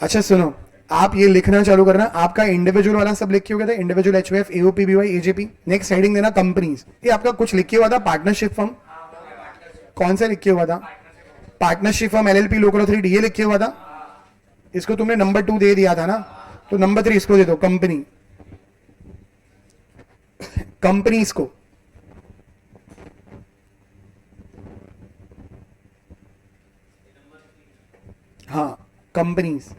अच्छा सुनो, आप ये लिखना चालू करना, आपका इंडिविजुअल वाला सब लिख के हो गया था, individual HUF AOP BY AJP. Next heading देना कंपनीज। ये आपका कुछ लिख के हुआ था पार्टनरशिप फर्म, कौन सा लिख के हुआ था? Partnership firm LLP local authority, ये लिख के हुआ था। इसको तुमने नंबर 2 दे दिया था ना, तो नंबर 3 इसको दे दो, कंपनी, कंपनीज को। हाँ, कंपनीज।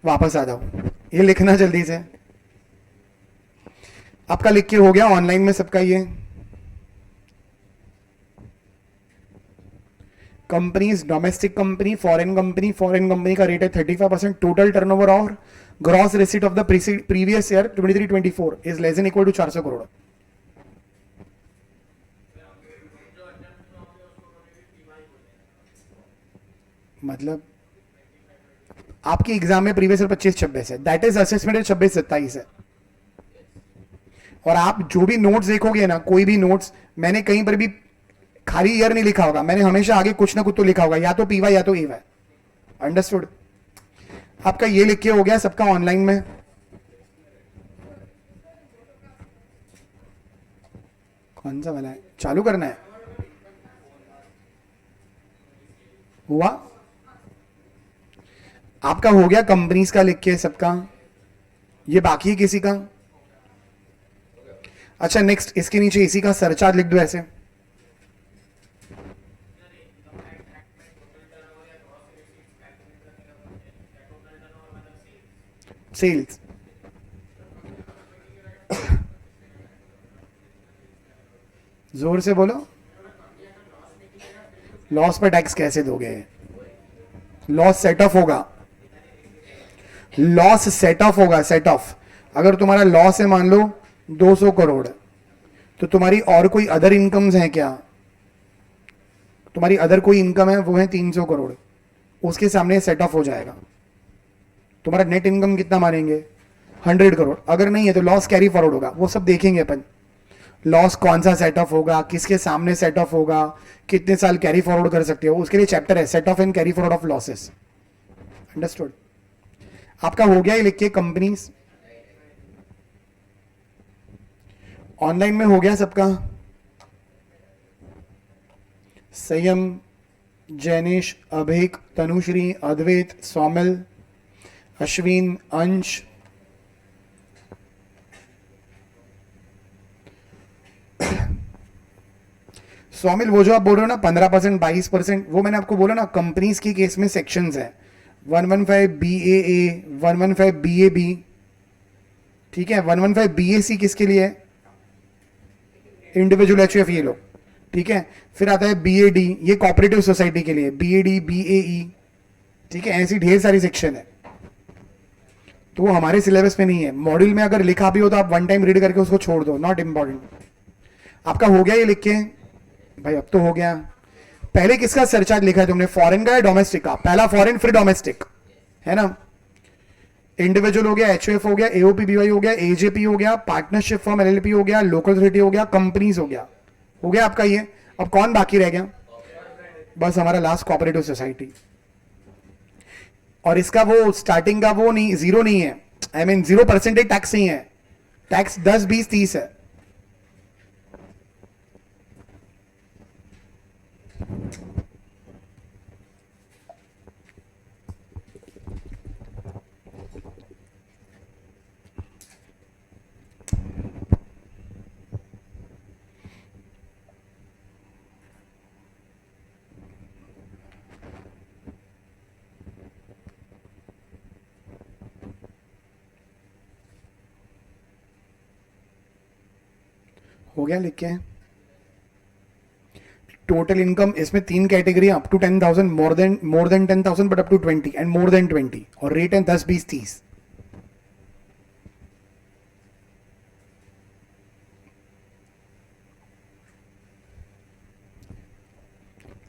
वापस आ जाओ, ये लिखना जल्दी से। आपका लिख के हो गया ऑनलाइन में सबका ये। Companies, domestic company, foreign company, foreign company का रेट है 35%, टोटल टर्नओवर और gross receipt of the previous year 23-24 is less than equal to 400 crore. मतलब आपकी एग्जाम में प्रीवियस ईयर 25-26 है, दैट इज असेसमेंट 26-27 है। और आप जो भी नोट्स देखोगे ना, कोई भी नोट्स मैंने कहीं पर भी खाली ईयर नहीं लिखा होगा, मैंने हमेशा आगे कुछ ना कुछ तो लिखा होगा, या तो पीवाई या तो ईवाई। अंडरस्टूड? आपका ये लिख के हो गया सबका ऑनलाइन में। कौन सा वाला है, चालू करना है? हुआ? आपका हो गया कंपनीज का लिख के सबका, ये बाकी है किसी का? अच्छा नेक्स्ट, इसके नीचे इसी का सरचार्ज लिख दो ऐसे। सेल्स, जोर से बोलो। लॉस पर टैक्स कैसे दोगे? लॉस सेट ऑफ होगा, लॉस सेट ऑफ होगा, सेट ऑफ। अगर तुम्हारा लॉस है मान लो 200 करोड़, तो तुम्हारी और कोई अदर इनकम्स हैं क्या? तुम्हारी अदर कोई इनकम है, वो है 300 करोड़, उसके सामने सेट ऑफ हो जाएगा। तुम्हारा नेट इनकम कितना मानेंगे? 100 करोड़। अगर नहीं है तो लॉस कैरी फॉरवर्ड होगा, वो सब देखेंगे अपन। लॉस कौन सा सेट ऑफ होगा, किसके सामने सेट ऑफ होगा, कितने साल कैरी फॉरवर्ड कर सकते हो, उसके लिए चैप्टर है, set of and carry forward of losses. Understood? आपका हो गया ये लिख के कंपनीज। ऑनलाइन में हो गया सबका। संयम, जैनिश, अभिक, तनुश्री, अद्वैत, सौमिल, अश्विन, अंश, सौमिल वो जो आप बोल रहे हो ना 15%, 22%, वो मैंने आपको बोला ना, कंपनीज की केस में सेक्शंस है। 115 B A, 115 B A B, ठीक है। 115 बी ए सी किसके लिए है? इंडिविजुअल एच एफ, ये लो, ठीक है। फिर आता है बी ए डी, ये कॉपरेटिव सोसाइटी के लिए, बी ए डी, बी ए ई, ठीक है। ऐसी ढेर सारी सेक्शन है, तो वो हमारे सिलेबस में नहीं है। मॉड्यूल में अगर लिखा भी हो तो आप वन टाइम रीड करके उसको छोड़ दो, नॉट इंपॉर्टेंट। आपका हो गया ये लिख के भाई? अब तो हो गया। पहले किसका सरचार्ज लिखा है तुमने, फॉरेन का या डोमेस्टिक का? पहला फॉरेन फिर डोमेस्टिक, है ना। इंडिविजुअल हो गया, एचओएफ हो गया, एओपी बीवाई हो गया, एजेपी हो गया, पार्टनरशिप फॉर्म एलएलपी हो गया, लोकल अथॉरिटी हो गया, कंपनीज हो गया आपका ये। अब कौन बाकी रह गया? बस हमारा लास्ट कोऑपरेटिव सोसाइटी। और इसका वो स्टार्टिंग का वो नहीं, जीरो नहीं है, आई मीन 0% टैक्स नहीं है, टैक्स 10, 20, 30 है। हो गया लिख के? टोटल इनकम इसमें 3 category, up to 10,000, more than 10,000 but up to 20 and more than 20, और रेट है 10, 20, 30।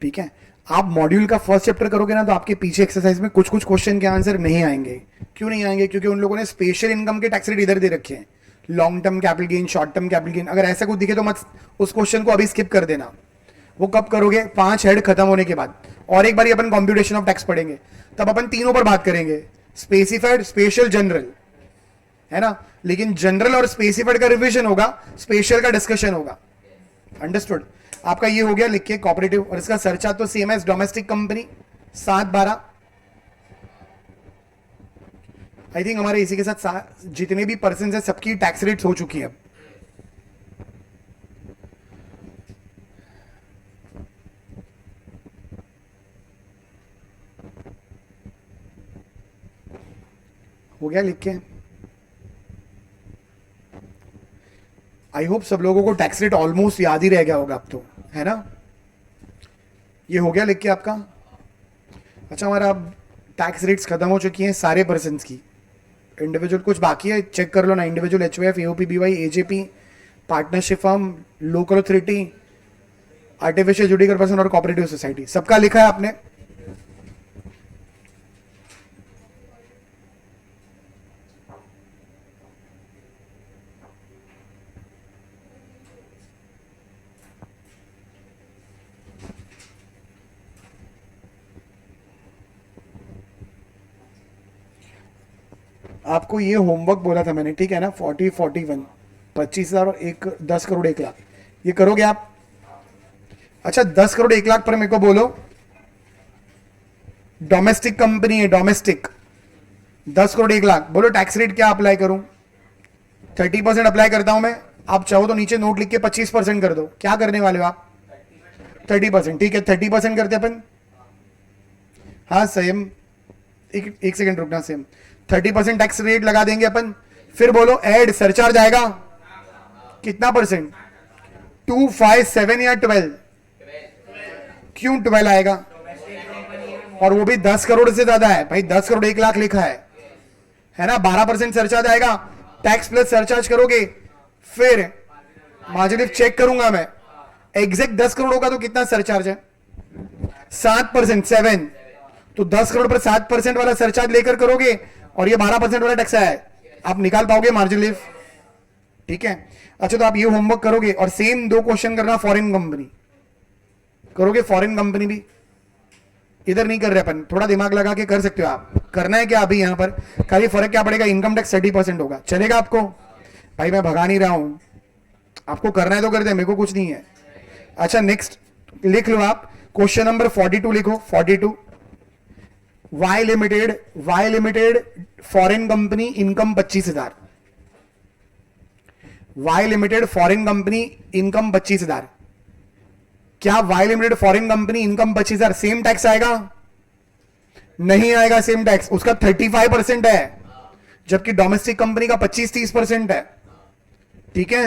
ठीक है, आप मॉड्यूल का फर्स्ट चैप्टर करोगे ना तो आपके पीछे एक्सरसाइज में कुछ कुछ क्वेश्चन के आंसर नहीं आएंगे। क्यों नहीं आएंगे? क्योंकि उन लोगों ने स्पेशल इनकम के टैक्स रेट इधर दे रखे हैं, long term capital gain, short term capital gain. अगर ऐसा कुछ दिखे तो मत उस क्वेश्चन को अभी स्किप कर देना। वो कब करोगे? 5 हेड खत्म होने के बाद, और एक बार अपन कॉम्प्यूटेशन ऑफ टैक्स पढ़ेंगे, तब अपन तीनों पर बात करेंगे, स्पेसिफाइड, स्पेशल, जनरल, है ना। लेकिन जनरल और स्पेसिफाइड का रिवीजन होगा, स्पेशल का डिस्कशन होगा। अंडरस्टूड? आपका ये हो गया लिख के कॉपरेटिव, और इसका सर्चा तो same as domestic company 7/12। I think हमारे इसी के साथ जितने भी पर्सन है सबकी टैक्स रेट्स हो चुकी है। हो गया लिख के? आई होप सब लोगों को टैक्स रेट ऑलमोस्ट याद ही रह गया होगा अब तो, है ना। ये हो गया लिख के आपका? अच्छा, हमारा अब टैक्स रेट्स खत्म हो चुकी हैं सारे पर्सन की। इंडिविजुअल कुछ बाकी है, चेक कर लो ना। Individual, HOF, AOP, BY, AJP, partnership firm, local authority, artificial judicial person और कोऑपरेटिव सोसाइटी, सबका लिखा है आपने? आपको ये होमवर्क बोला था मैंने, ठीक है ना। 40, 41, 25,000 और 10 करोड़ 1 लाख, ये करोगे आप? अच्छा, 10 करोड़ 1 लाख पर मेरे को बोलो, डोमेस्टिक कंपनी है, डोमेस्टिक, 10 करोड़ 1 लाख, बोलो टैक्स रेट क्या अप्लाई करूं? 30% अप्लाई करता हूं मैं। आप चाहो तो नीचे नोट लिख के 25% कर दो। क्या करने वाले हो आप? 30%, ठीक है, 30% करते अपन। हाँ सेम, एक सेकंड रुकना, सेम 30% टैक्स रेट लगा देंगे अपन। फिर बोलो एड सरचार्ज आएगा कितना परसेंट? 2, 5, 7 या 12? क्यों 12 आएगा? और वो भी 10 करोड़ से ज्यादा है भाई, 10 करोड़ 1 लाख लिखा है ना। 12% सरचार्ज आएगा, टैक्स प्लस सरचार्ज करोगे, फिर मार्जिन चेक करूंगा मैं, एग्जैक्ट 10 करोड़ होगा तो कितना सरचार्ज है? 7%, 7। तो 10 करोड़ पर 7% वाला सरचार्ज लेकर करोगे, और ये 12% वाला टैक्स है, आप निकाल पाओगे मार्जिन लिव? ठीक है। अच्छा, तो आप ये होमवर्क करोगे, और सेम 2 क्वेश्चन करना फॉरेन कंपनी करोगे। फॉरेन कंपनी भी इधर नहीं कर रहे अपन, थोड़ा दिमाग लगा के कर सकते हो आप। करना है क्या अभी यहां पर? खाली फर्क क्या पड़ेगा, इनकम टैक्स 30% होगा, चलेगा आपको? भाई मैं भगा नहीं रहा हूं, आपको करना है तो कर दे, मेरे को कुछ नहीं है। अच्छा, नेक्स्ट लिख लो आप, क्वेश्चन नंबर 42 लिखो। 42, Y limited foreign company, income 25,000। Y limited foreign company, income 25,000। क्या Y limited foreign company, income 25,000 same tax आएगा? नहीं आएगा सेम टैक्स, उसका 35% है, जबकि डोमेस्टिक कंपनी का 25-30% है। ठीक है,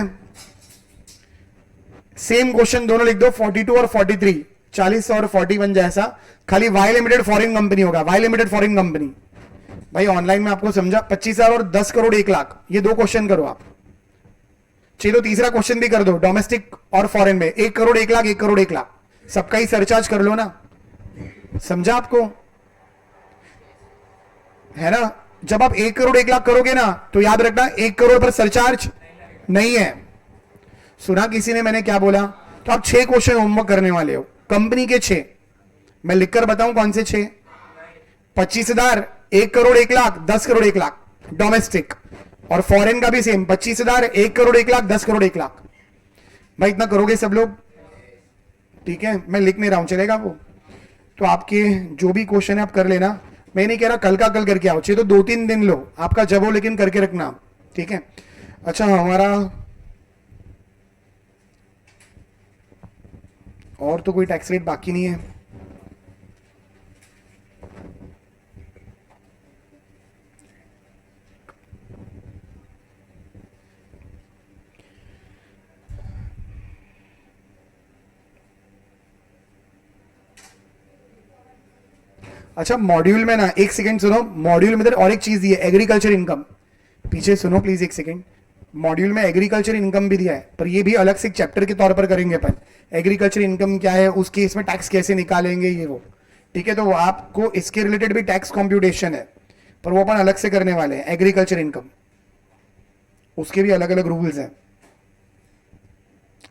सेम क्वेश्चन दोनों लिख दो, 42 और 43, 40 और 41 जैसा, खाली वाई लिमिटेड फॉरेन कंपनी होगा। वाई लिमिटेड फॉरेन कंपनी, भाई ऑनलाइन में आपको समझा, 25,000 और 10 करोड़ 1 लाख, ये 2 क्वेश्चन करो आप। चलो तीसरा क्वेश्चन भी कर दो, डोमेस्टिक और फॉरेन में 1 करोड़ 1 लाख, 1 करोड़ 1 लाख, सबका ही सरचार्ज कर लो ना। समझा आपको? है ना। जब आप 1 करोड़ 1 लाख करोगे ना, तो याद रखना 1 करोड़ पर सरचार्ज नहीं है। सुना किसी ने मैंने क्या बोला? तो आप 6 क्वेश्चन होमवर्क करने वाले हो, कंपनी के 6। मैं लिखकर बताऊं कौन से 6? 25,000, 1 करोड़ 1 लाख, 10 करोड़ 1 लाख डोमेस्टिक, और फॉरेन का भी सेम, 25,000, 1 करोड़ 1 लाख, 10 करोड़ 1 लाख। भाई इतना करोगे सब लोग? ठीक है, मैं लिख नहीं रहा हूं, चलेगा वो? तो आपके जो भी क्वेश्चन है आप कर लेना। मैं नहीं कह रहा कल का कल करके आओ, चाहिए तो 2-3 दिन लो, आपका जब हो लेकिन करके रखना। ठीक है। अच्छा, हमारा और तो कोई टैक्स रेट बाकी नहीं है। अच्छा मॉड्यूल में ना, एक सेकंड सुनो, मॉड्यूल में और एक चीज दी है, एग्रीकल्चर इनकम। पीछे सुनो प्लीज एक सेकंड। मॉड्यूल में एग्रीकल्चर इनकम भी दिया है, पर ये भी अलग से एक चैप्टर के तौर पर करेंगे अपन। एग्रीकल्चर इनकम क्या है, उस केस में टैक्स कैसे निकालेंगे, ये वो। ठीक है, तो आपको इसके रिलेटेड भी टैक्स कॉम्प्यूटेशन है, पर वो अपन अलग से करने वाले हैं। एग्रीकल्चर इनकम, उसके भी अलग अलग रूल्स हैं।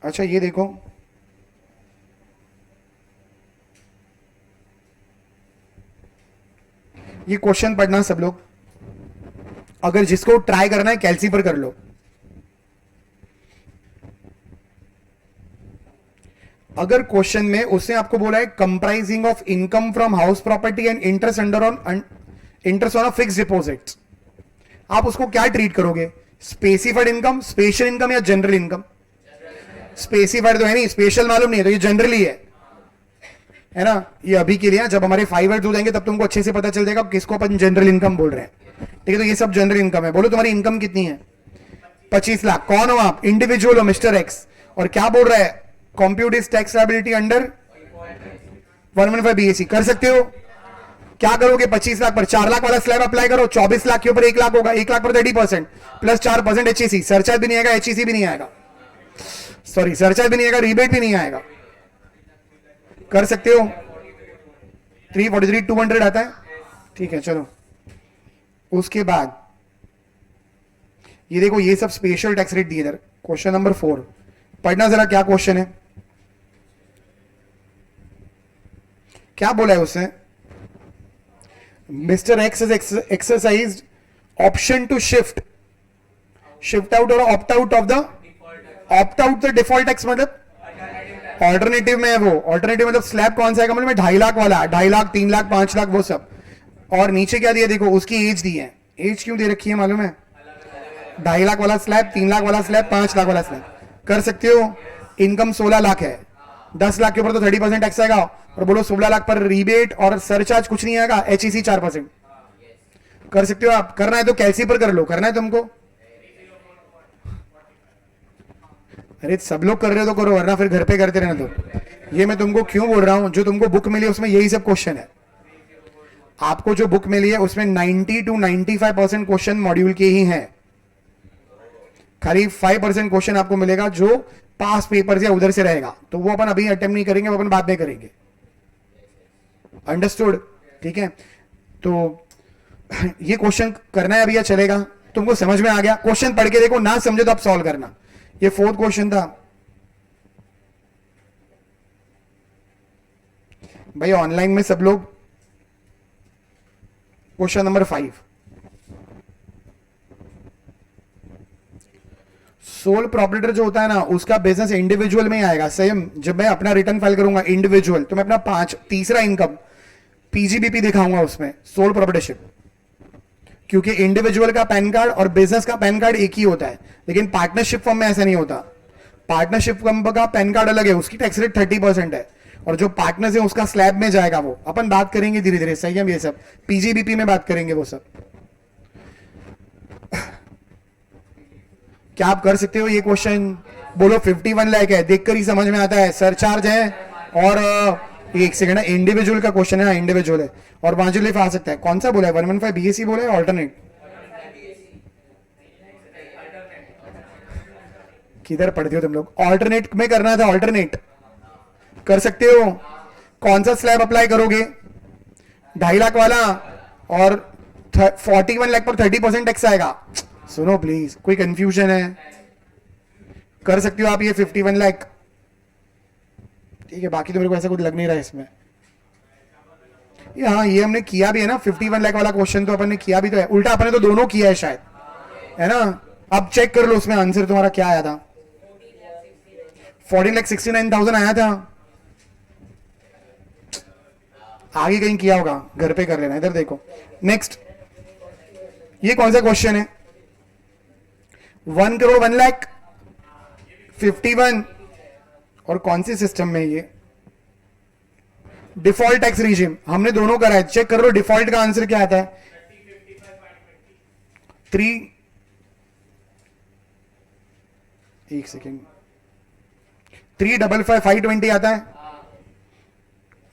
अच्छा ये देखो, ये क्वेश्चन पढ़ना सब लोग, अगर जिसको ट्राई करना है कैलसी पर कर लो। अगर क्वेश्चन में उसने आपको बोला है comprising of income from house property and interest under on interest on fix deposit, आप उसको क्या ट्रीट करोगे? स्पेसिफाइड इनकम, स्पेशल इनकम या जनरल इनकम? स्पेसिफाइड तो है नहीं, स्पेशल मालूम नहीं है, तो ये जनरली है ना। ये अभी के लिए, जब हमारे 5 वर्ड हो जाएंगे तब तुमको अच्छे से पता चल जाएगा किसको अपन जनरल इनकम बोल रहे हैं। ठीक है, तो ये सब जनरल इनकम है। बोलो तुम्हारी इनकम कितनी है? 25 लाख। कौन हो आप? इंडिविजुअल हो मिस्टर एक्स। और क्या बोल रहा है? Compute is tax liability under 115 BAC. कर सकते हो? क्या करोगे? 25 लाख पर 4 लाख वाला स्लैब अप्लाई करो, 24 लाख के ऊपर 1 लाख होगा, 1 लाख पर 30% प्लस 4% एचईसी, सरचार्ज भी नहीं आएगा, एचईसी भी नहीं आएगा, सॉरी सरचार्ज भी नहीं आएगा, रिबेट भी नहीं आएगा। कर सकते हो? 343 200 आता है। ठीक है चलो, उसके बाद ये देखो, ये सब स्पेशल टैक्स रेट दिए इधर। क्वेश्चन नंबर 4 पढ़ना जरा, क्या क्वेश्चन है, क्या बोला है उसने? Mister X is exercised option to shift out और opt out of the, opt out the default tax मतलब ऑल्टरनेटिव में है वो। ऑल्टरनेटिव मतलब स्लैब कौन सा आएगा? मतलब 2.5 लाख वाला, 2.5 लाख, 3 लाख, 5 लाख, वो सब। और नीचे क्या दिया देखो, उसकी एज दी है। एज क्यों दे रखी है मालूम है? 2.5 लाख वाला स्लैब, 3 लाख वाला स्लैब, 5 लाख वाला स्लैब। कर सकते हो? इनकम 16 लाख है, 10 लाख के ऊपर तो 30% टैक्स आएगा। और बोलो 16 लाख पर रिबेट और सरचार्ज कुछ नहीं आएगा, एचईसी 4%। कर सकते हो आप? करना है तो कैलसी पर कर लो, करना है तुमको? अरे सब लोग कर रहे हो तो करो, वरना फिर घर पे करते रहना। तो ये मैं तुमको क्यों बोल रहा हूं, जो तुमको बुक मिली है उसमें यही सब क्वेश्चन है। आपको जो बुक मिली है उसमें 90 to 95% क्वेश्चन मॉड्यूल के ही हैं। खाली 5% क्वेश्चन आपको मिलेगा जो पास पेपर या उधर से रहेगा, तो वो अपन अभी अटेम्प्ट नहीं करेंगे, वो अपन बाद में करेंगे। अंडरस्टूड? ठीक है, तो ये क्वेश्चन करना है अभी या चलेगा? तुमको समझ में आ गया? क्वेश्चन पढ़ के देखो, ना समझे तो आप सॉल्व करना। ये 4th क्वेश्चन था भाई। ऑनलाइन में सब लोग क्वेश्चन नंबर 5, सोल प्रॉपरेटर जो होता है ना, उसका बिजनेस इंडिविजुअल में ही आएगा। सेम जब मैं अपना रिटर्न फाइल करूंगा इंडिविजुअल, तो मैं अपना तीसरा इनकम पीजीबीपी दिखाऊंगा उसमें, सोल प्रॉपरेटरशिप। क्योंकि इंडिविजुअल का पैन कार्ड और बिजनेस का पैन कार्ड एक ही होता है, लेकिन पार्टनरशिप फर्म में ऐसा नहीं होता। पार्टनरशिप फर्म का पैन कार्ड अलग है, उसकी टैक्स रेट 30% है, और जो पार्टनर्स है उसका स्लैब में जाएगा। वो अपन बात करेंगे धीरे धीरे, सही है? ये सब पीजीबीपी में बात करेंगे वो सब। क्या आप कर सकते हो ये क्वेश्चन? बोलो 51 लाख है, देखकर ही समझ में आता है, सरचार्ज है। और एक सेकंड है, इंडिविजुअल का क्वेश्चन है, इंडिविजुअल है, और माजुलिफ आ सकता है। कौन सा बोला है? 115 बीएससी बोला है, ऑल्टरनेट? किधर पढ़ते हो तुम लोग? ऑल्टरनेट में करना था, ऑल्टरनेट कर सकते हो। कौन सा स्लैब अप्लाई करोगे? 2.5 लाख वाला, और 41 लाख पर 30% टैक्स आएगा। सुनो प्लीज, कोई कंफ्यूजन है? कर सकते हो आप ये 51 लाख? ठीक है, बाकी तो मेरे को ऐसा कुछ लग नहीं रहा है इसमें। हाँ, ये हमने किया भी है ना, 51 लाख वाला क्वेश्चन तो अपन ने किया भी तो है। उल्टा अपन ने तो दोनों किया है शायद, है ना? अब चेक कर लो उसमें आंसर तुम्हारा क्या आया था। 14,69,000 आया था। आगे कहीं किया होगा, घर पे कर लेना। इधर देखो, नेक्स्ट ये कौन सा क्वेश्चन है? 1 करोड़ 1 लाख 51, और कौन सी सिस्टम में? ये डिफॉल्ट टैक्स रिजिम हमने दोनों करा है। चेक कर लो डिफॉल्ट का आंसर क्या आता है। 3, एक सेकेंड, 355,520 आता है।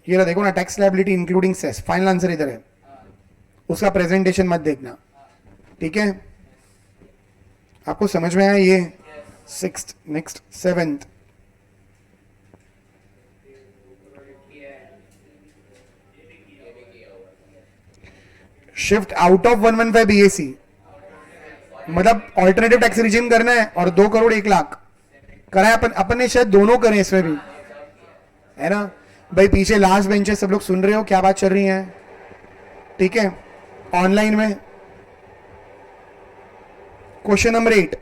ये रहा, देखो ना, tax liability including cess, final answer इधर है, उसका प्रेजेंटेशन मत देखना, ठीक है? आपको समझ में आया ये? Sixth, next seventh, shift out of 115 BAC, मतलब ऑल्टरनेटिव टैक्स रिजीम करना है और 2 करोड़ 1 लाख करा है अपन ने, शायद दोनों करें इसमें भी, है ना भाई? पीछे लास्ट बेंचेस सब लोग सुन रहे हो क्या बात चल रही है, ठीक है? ऑनलाइन में क्वेश्चन नंबर 8,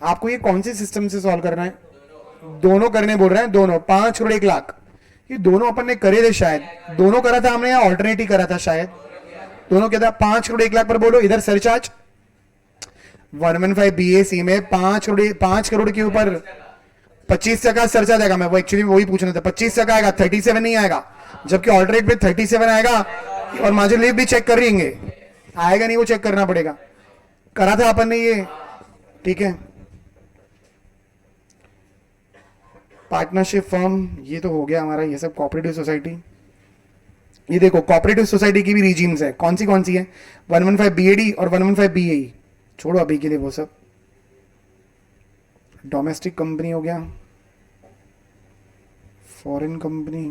आपको ये कौन से सिस्टम से सॉल्व करना है? दोनों करने बोल रहे हैं, दोनों 5 करोड़ 1 लाख, ये दोनों अपन ने करे थे शायद, दोनों करा था हमने या ऑल्टरनेट ही करा था शायद? दोनों क्या था? 5 करोड़ 1 लाख पर बोलो, इधर सरचार्ज 115 बीएसी में 5 करोड़ के ऊपर 25% सरचार्ज आएगा। मैं वो एक्चुअली वही पूछना था, 25% आएगा, 37 नहीं आएगा, जबकि ऑल्टरनेट पे 37 आएगा। और मार्जिन लीव भी चेक कर रहेंगे, आएगा नहीं वो चेक करना पड़ेगा, करा था अपन ने ये, ठीक है? पार्टनरशिप फर्म, ये तो हो गया हमारा, ये सब कोऑपरेटिव सोसाइटी। ये देखो कोऑपरेटिव सोसाइटी की भी रीजिम्स है, कौन सी है? 115 बीएडी और 115 बीएई, छोड़ो अभी के लिए वो सब। डोमेस्टिक कंपनी हो गया, फॉरेन कंपनी,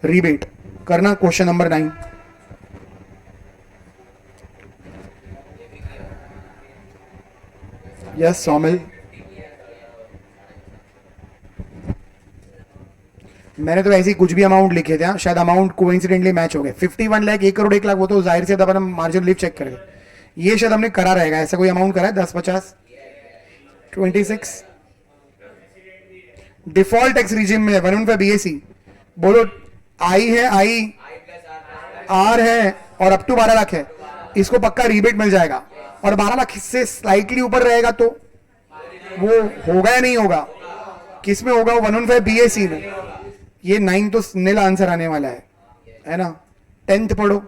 रिबेट करना, क्वेश्चन नंबर 9। यस सौमिल, मैंने तो ऐसे ही कुछ भी अमाउंट लिखे थे, शायद अमाउंट कोइंसिडेंटली मैच हो गए। 51 लाख, 1 करोड़ 1 लाख, वो तो जाहिर से अपन मार्जिन लीव चेक करेंगे, ये शायद हमने करा रहेगा, ऐसा कोई अमाउंट करा है 10, 50, 26 डिफॉल्ट टैक्स रिजिम में 115 बीएसी, बोलो आई है, आई आर है और अप टू 12 लाख है, इसको पक्का रिबेट मिल जाएगा। और 12 लाख से स्लाइटली ऊपर रहेगा तो वो होगा या नहीं होगा? किस में होगा? 115 बीएसी में। ये 9 तो नील आंसर आने वाला है ना? 10th पढ़ो,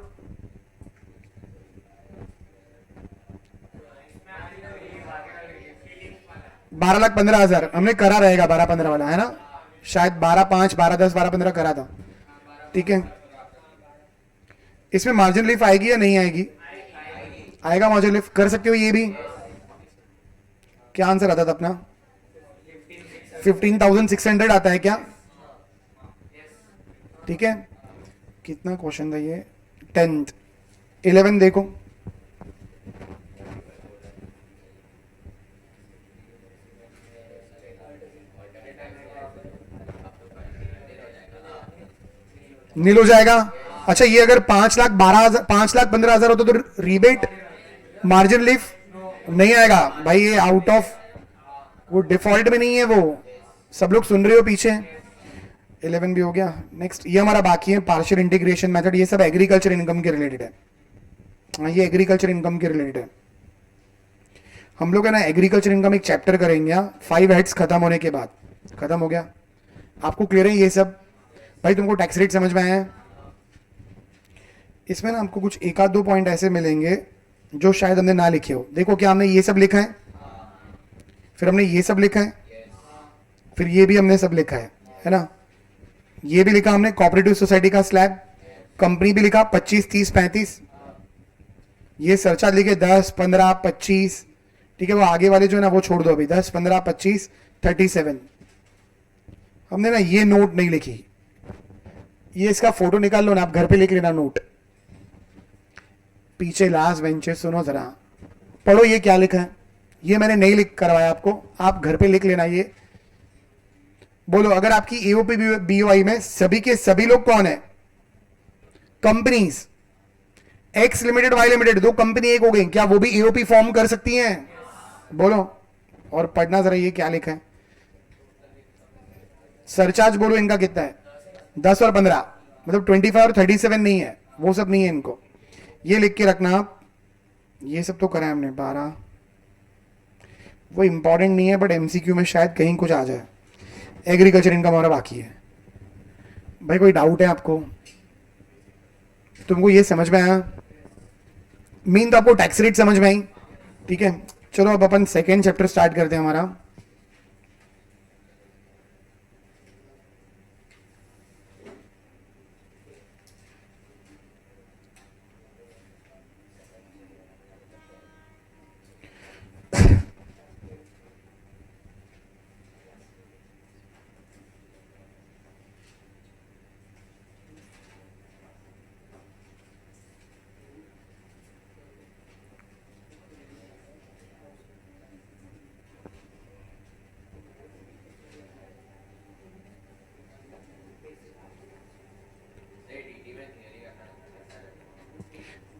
बारह लाख 15,000 हमने करा रहेगा, 12-15 वाला है ना, शायद 12-5, 12-10, 12-15 करा था, ठीक है? इसमें मार्जिन लीफ आएगी या नहीं आएगी? आएगा मार्जिन लीफ, कर सकते हो ये भी। क्या आंसर आता था अपना? 15,600 आता है क्या? ठीक है, कितना क्वेश्चन था ये? 10th। 11 देखो, नील हो जाएगा। अच्छा, ये अगर 5,15,000 होता तो रिबेट मार्जिन लीफ नहीं आएगा भाई, ये आउट ऑफ, वो डिफॉल्ट में नहीं है, वो सब लोग सुन रहे हो पीछे। 11 भी हो गया। नेक्स्ट ये हमारा बाकी है पार्शियल इंटीग्रेशन मेथड, ये सब एग्रीकल्चर इनकम के रिलेटेड है। हाँ, ये एग्रीकल्चर इनकम के रिलेटेड है। हम लोग है ना एग्रीकल्चर इनकम एक चैप्टर करेंगे 5 हेड्स खत्म होने के बाद। खत्म हो गया, आपको क्लियर है ये सब? भाई तुमको टैक्स रेट समझ में आया है? इसमें ना हमको कुछ 1-2 पॉइंट ऐसे मिलेंगे जो शायद हमने ना लिखे हो। देखो, क्या हमने ये सब लिखा है, फिर हमने ये सब लिखा है, फिर ये भी हमने सब लिखा है ना? ये भी लिखा हमने कोऑपरेटिव सोसाइटी का स्लैब, कंपनी भी लिखा 25, 30, 35, ये सरचार्ज लिखे 10, 15, 25, ठीक है? वो आगे वाले जो है ना वो छोड़ दो अभी, 10, 15, 25, 37। हमने ना ये नोट नहीं लिखी, ये इसका फोटो निकाल लो ना, आप घर पे लिख लेना नोट। पीछे लास्ट बेंचेस सुनो जरा, पढ़ो ये क्या लिखा है। ये मैंने नहीं लिख करवाया आपको, आप घर पे लिख लेना ये। बोलो, अगर आपकी एओपी बीओआई में सभी के सभी लोग कौन है? Companies, X limited, Y limited, दो कंपनी एक हो गई, क्या वो भी एओपी फॉर्म कर सकती हैं? बोलो, और पढ़ना जरा ये क्या लिखा है। सरचार्ज बोलो इनका कितना है? 10 और 15, मतलब 25 और 37 नहीं है, वो सब नहीं है इनको। ये लिख के रखना आप, ये सब तो करा है हमने 12, वो इंपॉर्टेंट नहीं है बट एमसीक्यू में शायद कहीं कुछ आ जाए। एग्रीकल्चर इनकम हमारा बाकी है। भाई कोई डाउट है आपको? तुमको ये समझ में आया? मीन तो आपको टैक्स रेट समझ में आई, ठीक है। चलो अब अपन सेकेंड चैप्टर स्टार्ट करते हैं हमारा।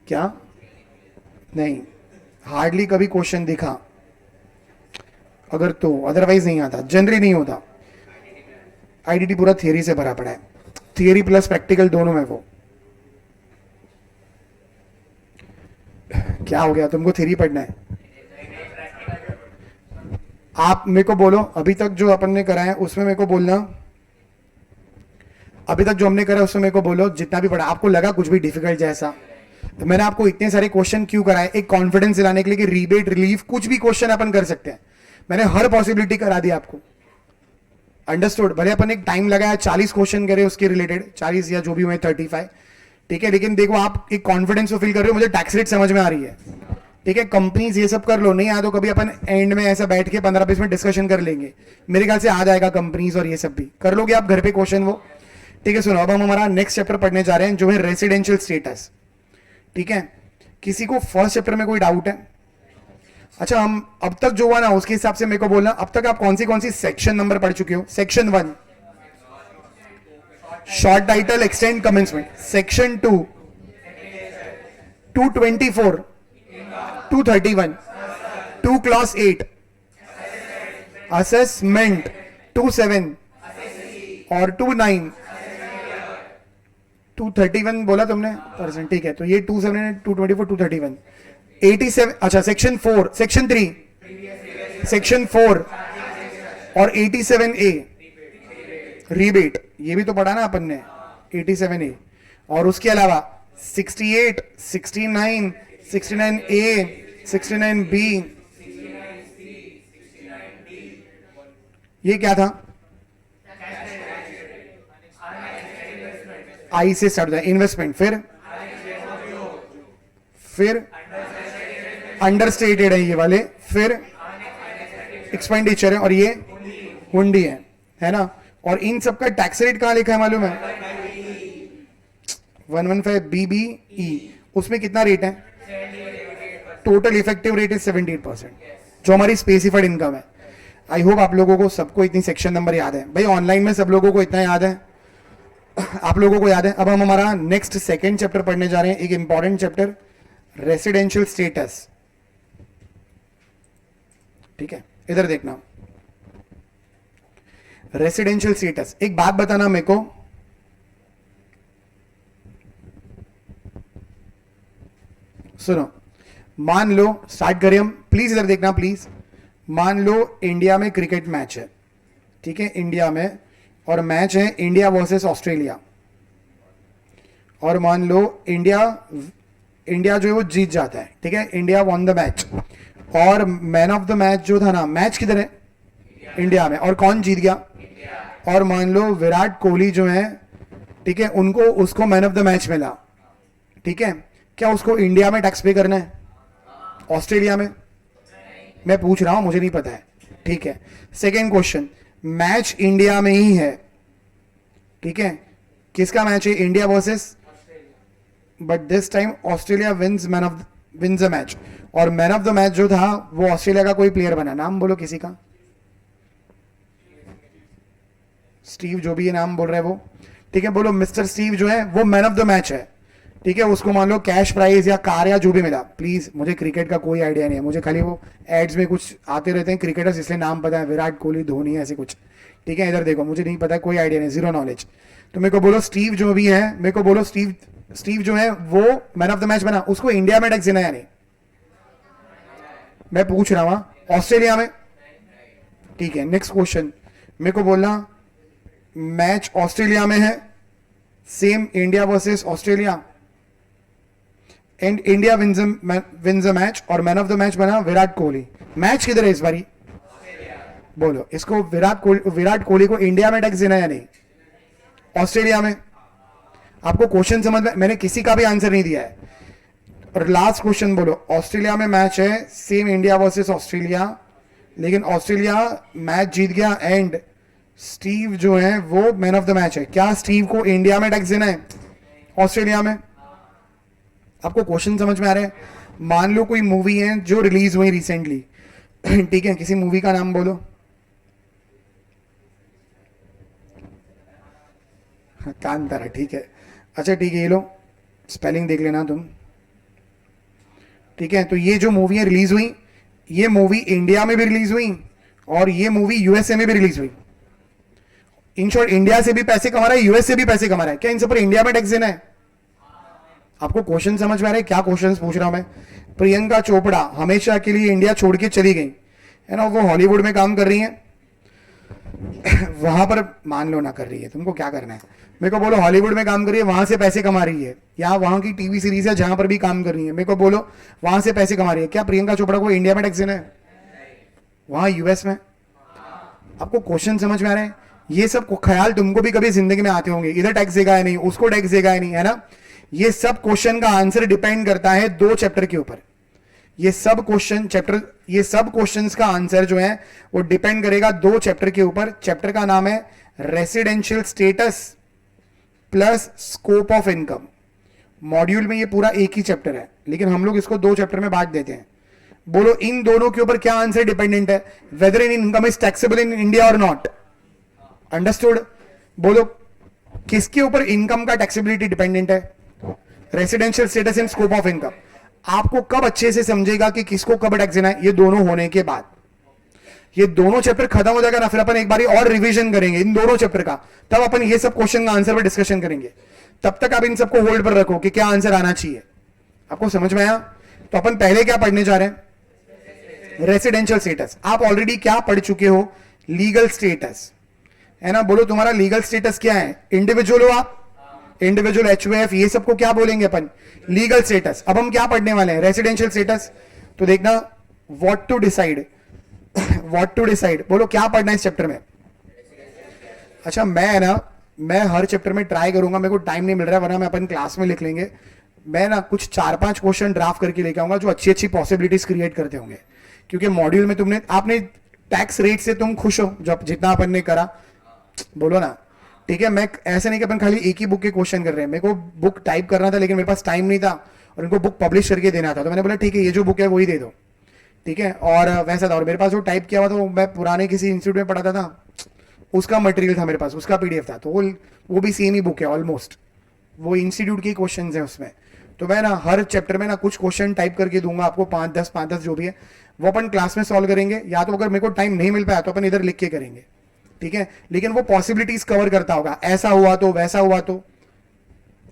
क्या नहीं, हार्डली कभी क्वेश्चन दिखा अगर तो, अदरवाइज नहीं आता, जनरली नहीं होता। आईडीटी पूरा थियरी से भरा पड़ा है, थियरी प्लस प्रैक्टिकल दोनों में। वो क्या हो गया, तुमको थियरी पढ़ना है? आप मेरे को बोलो अभी तक जो अपन ने करा है उसमें मेरे को बोलना, अभी तक जो हमने करा है उसमें मेरे को बोलो जितना भी पढ़ा आपको लगा कुछ भी डिफिकल्ट जैसा। तो मैंने आपको इतने सारे क्वेश्चन क्यों कराए? एक कॉन्फिडेंस दिलाने के लिए कि रीबेट रिलीफ कुछ भी क्वेश्चन अपन कर सकते हैं। मैंने हर पॉसिबिलिटी करा दी आपको, अंडरस्टूड। भले अपन एक टाइम लगाया 40 क्वेश्चन करे उसके रिलेटेड, 40 या जो भी हुए 35, ठीक है, लेकिन देखो आप एक कॉन्फिडेंस को फील कर रहे हो, मुझे टैक्स रेट समझ में आ रही है, ठीक है। कंपनीज ये सब कर लो, नहीं आया तो कभी अपन एंड में ऐसा बैठ के 15-20 मिनट डिस्कशन कर लेंगे, मेरे ख्याल से आ जाएगा। कंपनीज और ये सब भी कर लोगे आप घर पे क्वेश्चन वो, ठीक है। सुनो अब हम हमारा नेक्स्ट चैप्टर पढ़ने जा रहे हैं जो है रेसिडेंशियल स्टेटस, ठीक है। किसी को फर्स्ट चैप्टर में कोई डाउट है? अच्छा, हम अब तक जो हुआ ना उसके हिसाब से मेरे को बोलना, अब तक आप कौन सी सेक्शन नंबर पढ़ चुके हो? Section 1 short title extend commencement, section 2 224 231 2 clause 8 assessment 27 और 29 231 बोला तुमने परसेंट, ठीक है। तो ये 27 224 231 87। अच्छा सेक्शन 4 सेक्शन 3 सेक्शन 4 और 87A रीबेट, ये भी तो पढ़ा ना अपन ने 87A। और उसके अलावा 68 69 69A 69B, ये क्या था? आई से स्टार्ट होता है इन्वेस्टमेंट, फिर अंडरस्टेटेड है ये वाले, फिर एक्सपेंडिचर है और ये हुंडी है ना। और इन सब का टैक्स रेट कहां लिखा है मालूम है? 115 BBE, उसमें कितना रेट है? टोटल इफेक्टिव रेट इज 78%, जो हमारी स्पेसिफाइड इनकम है। आई होप आप लोगों को सबको इतनी सेक्शन नंबर याद है। भाई ऑनलाइन में सब लोगों को इतना याद है, आप लोगों को याद है। अब हम हमारा नेक्स्ट सेकेंड चैप्टर पढ़ने जा रहे हैं, एक इंपॉर्टेंट चैप्टर रेसिडेंशियल स्टेटस, ठीक है। इधर देखना, रेसिडेंशियल स्टेटस। एक बात बताना मेरे को, सुनो, मान लो स्टार्ट करें हम, प्लीज इधर देखना प्लीज। मान लो इंडिया में क्रिकेट मैच है, ठीक है, इंडिया में, और मैच है इंडिया वर्सेस ऑस्ट्रेलिया, और मान लो इंडिया जो है वो जीत जाता है, ठीक है, इंडिया वॉन द मैच। और मैन ऑफ द मैच जो था ना, मैच किधर है? इंडिया में। और कौन जीत गया? और मान लो विराट कोहली जो है, ठीक है, उनको उसको मैन ऑफ द मैच मिला, ठीक है। क्या उसको इंडिया में टैक्स पे करना है, ऑस्ट्रेलिया में? मैं पूछ रहा हूं, मुझे नहीं पता है, ठीक है। सेकेंड क्वेश्चन, मैच इंडिया में ही है, ठीक है, किसका मैच है? India versus, but this time Australia wins the match, और मैन ऑफ द मैच जो था वो ऑस्ट्रेलिया का कोई प्लेयर बना। नाम बोलो किसी का, स्टीव, जो भी ये नाम बोल रहा है वो, ठीक है, बोलो मिस्टर स्टीव जो है वो मैन ऑफ द मैच है, ठीक है। उसको मान लो कैश प्राइज या कार या जो भी मिला। प्लीज, मुझे क्रिकेट का कोई आइडिया नहीं है, मुझे खाली वो एड्स में कुछ आते रहते हैं क्रिकेटर्स, इसलिए नाम पता है, विराट कोहली, धोनी, ऐसे कुछ, ठीक है। इधर देखो, मुझे नहीं पता, कोई आइडिया नहीं, जीरो नॉलेज। तो मेरे को बोलो स्टीव जो भी है, मेरे को बोलो स्टीव जो है वो मैन ऑफ द मैच बना, उसको इंडिया में टैक्स देना है नहीं? मैं पूछ रहा हूं, ऑस्ट्रेलिया में, ठीक है। नेक्स्ट क्वेश्चन, मेरे को बोलना मैच ऑस्ट्रेलिया में है, same India versus Australia, and India wins a match और मैन ऑफ द मैच बना विराट कोहली। मैच किधर है इस बारी? बोलो, इसको विराट कोहली को इंडिया में टैक्स देना या नहीं? ऑस्ट्रेलिया में। आपको क्वेश्चन समझ में, मैंने किसी का भी आंसर नहीं दिया है। और लास्ट क्वेश्चन बोलो, ऑस्ट्रेलिया में मैच है, सेम इंडिया वर्सेस ऑस्ट्रेलिया, लेकिन ऑस्ट्रेलिया मैच जीत गया एंड स्टीव जो है वो मैन ऑफ द मैच है। क्या स्टीव को इंडिया में टैक्स देना है ऑस्ट्रेलिया में? आपको क्वेश्चन समझ में आ रहा है? मान लो कोई मूवी है जो रिलीज हुई रिसेंटली, ठीक है, किसी मूवी का नाम बोलो। कांतारा, ठीक है। अच्छा ठीक है, ये लो स्पेलिंग देख लेना तुम, ठीक है। तो ये जो मूवी है रिलीज हुई, ये मूवी इंडिया में भी रिलीज हुई और ये मूवी यूएसए में भी रिलीज हुई। इन शॉर्ट, इंडिया से भी पैसे कमा रहा है, यूएस से भी पैसे कमा रहा है। क्या इन सब पर इंडिया में टैक्स देना है? आपको क्वेश्चन समझ में आ रहा है क्या क्वेश्चन पूछ रहा हूं मैं? प्रियंका चोपड़ा हमेशा के लिए इंडिया छोड़ के चली गई है ना, वो हॉलीवुड में काम कर रही है, वहां पर मान लो ना कर रही है, तुमको क्या करना है? मेरे को बोलो हॉलीवुड में काम कर रही है, वहां से पैसे कमा रही है, या वहां की टीवी सीरीज है जहां पर भी काम कर रही है, मेरे को बोलो वहां से पैसे कमा रही है। क्या प्रियंका चोपड़ा को इंडिया में टैक्स देना है? वहां यूएस में। आपको क्वेश्चन समझ में आ रहे हैं? ये सब ख्याल तुमको भी कभी जिंदगी में आते होंगे, इधर टैक्स देगा या नहीं, उसको टैक्स देगा या नहीं, है ना। ये सब क्वेश्चन का आंसर डिपेंड करता है 2 चैप्टर के ऊपर। ये सब क्वेश्चंस का आंसर जो है वो डिपेंड करेगा 2 चैप्टर के ऊपर। चैप्टर का नाम है residential status plus scope of income. Module में ये पूरा एक ही चैप्टर है, लेकिन हम लोग इसको 2 चैप्टर में बांट देते हैं। बोलो इन दोनों के ऊपर क्या आंसर डिपेंडेंट है? Whether in income is taxable in India और नॉट। अंडरस्टूड? बोलो किसके ऊपर इनकम का टैक्सेबिलिटी डिपेंडेंट है? Residential status and scope of income. आपको कब अच्छे से समझेगा कि किसको कब टैक्स देना है? ये दोनों होने के बाद। ये दोनों चैप्टर खत्म हो जाएगा ना, फिर अपन एक बारी और रिवीजन करेंगे इन दोनों चैप्टर का, तब अपन ये सब क्वेश्चन का आंसर पर डिस्कशन करेंगे। तब तक आप इन सबको होल्ड पर रखो कि क्या आंसर आना चाहिए। आपको समझ में आया? तो अपन पहले क्या पढ़ने जा रहे हैं? Residential status. आप ऑलरेडी क्या पढ़ चुके हो? लीगल स्टेटस, है ना। बोलो तुम्हारा लीगल स्टेटस क्या है? इंडिविजुअल हो आप, इंडिविजुअल, एचयूएफ, ये सबको क्या बोलेंगे अपन? Legal status. अब हम क्या पढ़ने वाले हैं? Residential status. तो देखना, what to decide, what to decide. बोलो क्या पढ़ना है इस चैप्टर में? अच्छा मैं हर चैप्टर में ट्राई करूंगा, मेरे को टाइम नहीं मिल रहा है, वरना मैं अपन क्लास में लिख लेंगे। मैं ना कुछ 4-5 क्वेश्चन ड्राफ्ट करके लेके आऊंगा जो अच्छी पॉसिबिलिटीज क्रिएट करते होंगे, क्योंकि मॉड्यूल में आपने टैक्स रेट से तुम खुश हो जब जितना अपन ने करा? बोलो ना, ठीक है। मैं ऐसे नहीं कि अपन खाली एक ही बुक के क्वेश्चन कर रहे हैं, मेरे को बुक टाइप करना था लेकिन मेरे पास टाइम नहीं था और इनको बुक पब्लिश करके देना था, तो मैंने बोला ठीक है ये जो बुक है वही दे दो, ठीक है। और वैसा था, और मेरे पास जो टाइप किया हुआ था वो मैं पुराने किसी इंस्टीट्यूट में पढ़ाता था, उसका मटेरियल था मेरे पास, उसका पीडीएफ था, तो वो भी सेम ही बुक है ऑलमोस्ट, वो इंस्टीट्यूट के क्वेश्चन है उसमें। तो मैं ना हर चैप्टर में ना कुछ क्वेश्चन टाइप करके दूंगा आपको, 5-10 जो भी है वो अपन क्लास में सॉल्व करेंगे, या तो अगर मेरे को टाइम नहीं मिल पाया तो अपन इधर लिख के करेंगे, ठीक है। लेकिन वो पॉसिबिलिटीज कवर करता होगा, ऐसा हुआ तो वैसा हुआ तो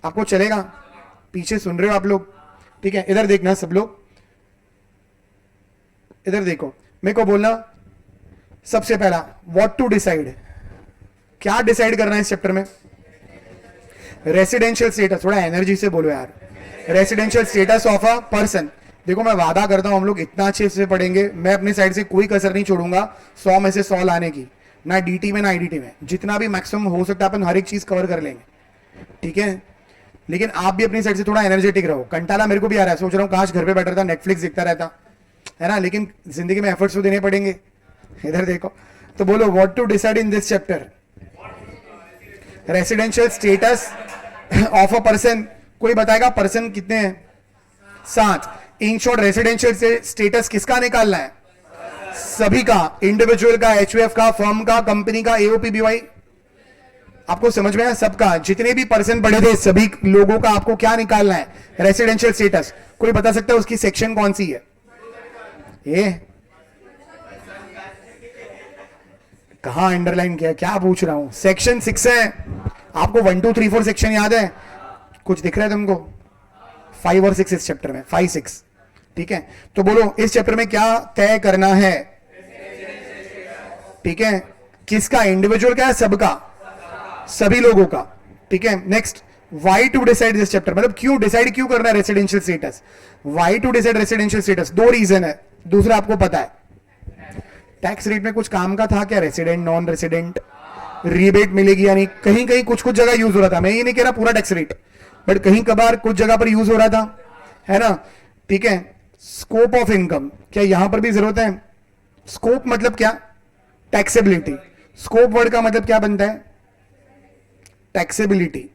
आपको चलेगा। पीछे सुन रहे हो आप लोग? ठीक है, इधर देखना सब लोग, इधर देखो, मेरे को बोलना सबसे पहला व्हाट टू डिसाइड, क्या डिसाइड करना है इस चैप्टर में? Residential status. थोड़ा एनर्जी से बोलो यार। Residential status of a person. देखो मैं वादा करता हूं हम लोग इतना अच्छे से पढ़ेंगे, मैं अपनी साइड से कोई कसर नहीं छोड़ूंगा 100 में से 100 लाने की, ना डीटी में ना आईडीटी में, जितना भी मैक्सिमम हो सकता है अपन हर एक चीज कवर कर लेंगे, ठीक है। लेकिन आप भी अपनी साइड से थोड़ा एनर्जेटिक रहो। कंटाला मेरे को भी आ रहा है, सोच रहा हूँ काश घर पे बैठा था नेटफ्लिक्स देखता रहता, है ना, लेकिन जिंदगी में एफर्ट्स तो देने पड़ेंगे। इधर देखो, तो बोलो what to decide in this chapter? Residential status of a person. कोई बताएगा पर्सन कितने हैं? 7। इन शॉर्ट रेसिडेंशियल स्टेटस किसका निकालना है? सभी का, इंडिविजुअल का, एचयूएफ का, फर्म का, कंपनी का, एओपी, बीवाई। आपको समझ में आया? सबका, जितने भी पर्सन पढ़े थे सभी लोगों का आपको क्या निकालना है? Residential status. कोई बता सकता है उसकी सेक्शन कौन सी है? ये कहां अंडरलाइन किया? क्या पूछ रहा हूं? सेक्शन 6 है। आपको 1, 2, 3, 4 सेक्शन याद है? कुछ दिख रहा है तुमको? 5 और 6 इस चैप्टर में, 5, 6, ठीक है। तो बोलो इस चैप्टर में क्या तय करना है? ठीक है, किसका? इंडिविजुअल का है? सबका, सभी लोगों का, ठीक है। Next, why to decide this chapter, मतलब क्यों डिसाइड क्यों करना है residential status, why to decide residential status, दो रीजन है, दूसरा आपको पता है टैक्स रेट में कुछ काम का था क्या, रेसिडेंट नॉन रेसिडेंट, रिबेट मिलेगी या नहीं, कहीं कहीं कुछ कुछ जगह यूज हो रहा था, मैं ये नहीं कह रहा पूरा टैक्स रेट, बट कहीं कभार कुछ जगह पर यूज हो रहा था, है ना, ठीक है। स्कोप ऑफ इनकम, क्या यहां पर भी जरूरत है, स्कोप मतलब क्या, टैक्सेबिलिटी, स्कोप वर्ड का मतलब क्या बनता है, टैक्सेबिलिटी,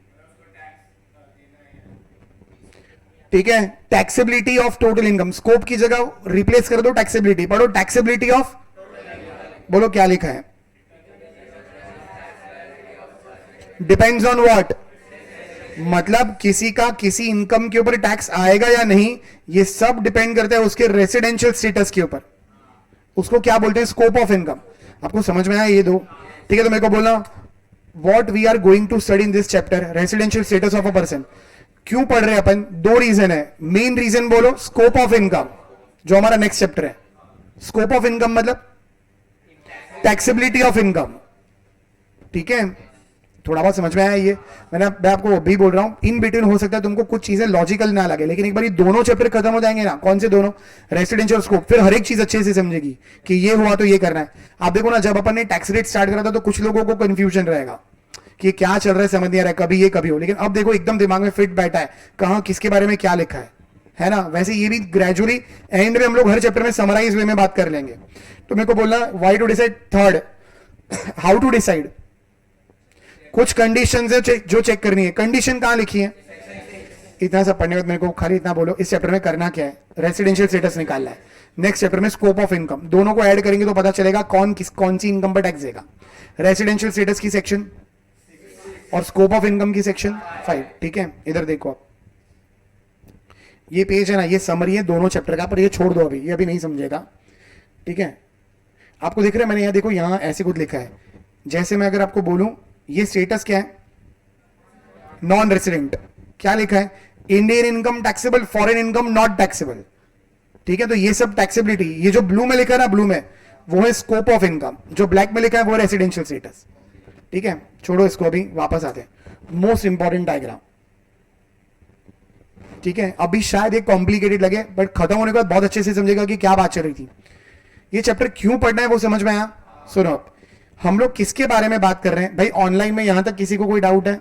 ठीक है, taxability of total income, scope की जगह रिप्लेस कर दो टैक्सेबिलिटी, पढ़ो टैक्सेबिलिटी ऑफ, बोलो क्या लिखा है, डिपेंड्स ऑन व्हाट, मतलब किसी का किसी इनकम के ऊपर टैक्स आएगा या नहीं, ये सब डिपेंड करता है उसके रेसिडेंशियल स्टेटस के ऊपर, उसको क्या बोलते हैं, स्कोप ऑफ इनकम। आपको समझ में आया ये दो, ठीक है। तो मेरे को बोलना what we are going to study in this chapter, residential status of a person, क्यों पढ़ रहे हैं अपन, दो रीजन है, मेन रीजन बोलो स्कोप ऑफ इनकम, जो हमारा नेक्स्ट चैप्टर है, स्कोप ऑफ इनकम मतलब टैक्सेबिलिटी ऑफ इनकम, ठीक है। थोड़ा बहुत समझ में आया ये, मैं आपको अभी बोल रहा हूं, इन बिटवीन हो सकता है तुमको कुछ चीजें लॉजिकल ना लगे, लेकिन एक बार दोनों चैप्टर खत्म हो जाएंगे ना, कौन से दोनों, रेसिडेंशियल स्कोप, फिर हर एक चीज अच्छे से समझेगी कि ये हुआ तो ये करना है। आप देखो ना, जब अपन ने टैक्स रेट स्टार्ट करा था तो कुछ लोगों को कंफ्यूजन रहेगा कि क्या चल रहा है, समझ नहीं आ रहा है, कभी ये कभी हो, लेकिन अब देखो एकदम दिमाग में फिट बैठा है, कहां किसके बारे में क्या लिखा है ना। वैसे ये भी ग्रेजुअली एंड में हम लोग हर चैप्टर में समराइज वे में बात कर लेंगे। तो मेरे को बोलना why to decide, third how to decide, कुछ कंडीशंस है जो चेक करनी है, कंडीशन कहां लिखी है, इतना सब पढ़ने के बाद मेरे को खाली इतना बोलो, इस चैप्टर में करना क्या है, रेसिडेंशियल स्टेटस निकालना है, नेक्स्ट चैप्टर में स्कोप ऑफ इनकम, दोनों को ऐड करेंगे तो पता चलेगा कौन सी इनकम पर टैक्स देगा, रेसिडेंशियल स्टेटस की सेक्शन और स्कोप ऑफ इनकम की सेक्शन 5, ठीक है। इधर देखो आप, ये पेज है ना, ये समरी है दोनों चैप्टर का, पर ये छोड़ दो अभी, ये अभी नहीं समझेगा, ठीक है। आपको दिख रहा है, मैंने यहां देखो, यहां ऐसे कुछ लिखा है, जैसे मैं अगर आपको बोलूं ये स्टेटस क्या है, नॉन रेसिडेंट, क्या लिखा है, Indian income taxable, foreign income not taxable, ठीक है। तो ये सब टैक्सेबिलिटी, ये जो ब्लू में लिखा है ना, ब्लू में वो है स्कोप ऑफ इनकम, जो ब्लैक में लिखा है वो रेसिडेंशियल स्टेटस, ठीक है। छोड़ो इसको, अभी वापस आते हैं, मोस्ट इंपॉर्टेंट डायग्राम, ठीक है। अभी शायद ये कॉम्प्लिकेटेड लगे, बट खत्म होने के बाद बहुत अच्छे से समझेगा कि क्या बात चल रही थी, ये चैप्टर क्यों पढ़ना है वो समझ में आया। सुनो, हम लोग किसके बारे में बात कर रहे हैं भाई, ऑनलाइन में यहां तक किसी को कोई डाउट है,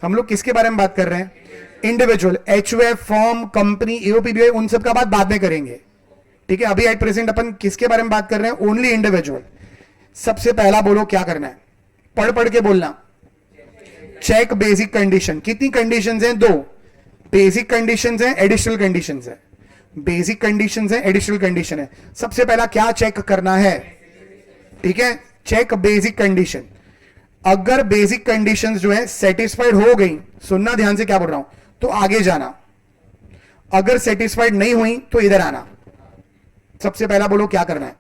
हम लोग किसके बारे में बात कर रहे हैं, इंडिविजुअल, एचयूएफ, फर्म, कंपनी, एओपीबीआई, उन सब का बात बाद में करेंगे, ठीक है। अभी एट प्रेजेंट अपन किसके बारे में बात कर रहे हैं, ओनली इंडिविजुअल। सबसे पहला बोलो क्या करना है, पढ़ पढ़ के बोलना, चेक बेसिक कंडीशन, कितनी कंडीशंस हैं, 2 बेसिक कंडीशंस हैं, एडिशनल कंडीशंस हैं, बेसिक कंडीशंस हैं, एडिशनल कंडीशन है। सबसे पहला क्या चेक करना है, ठीक है, चेक बेसिक कंडीशन, अगर बेसिक कंडीशंस जो है सेटिस्फाइड हो गई, सुनना ध्यान से क्या बोल रहा हूं, तो आगे जाना, अगर सेटिस्फाइड नहीं हुई तो इधर आना। सबसे पहला बोलो क्या करना है,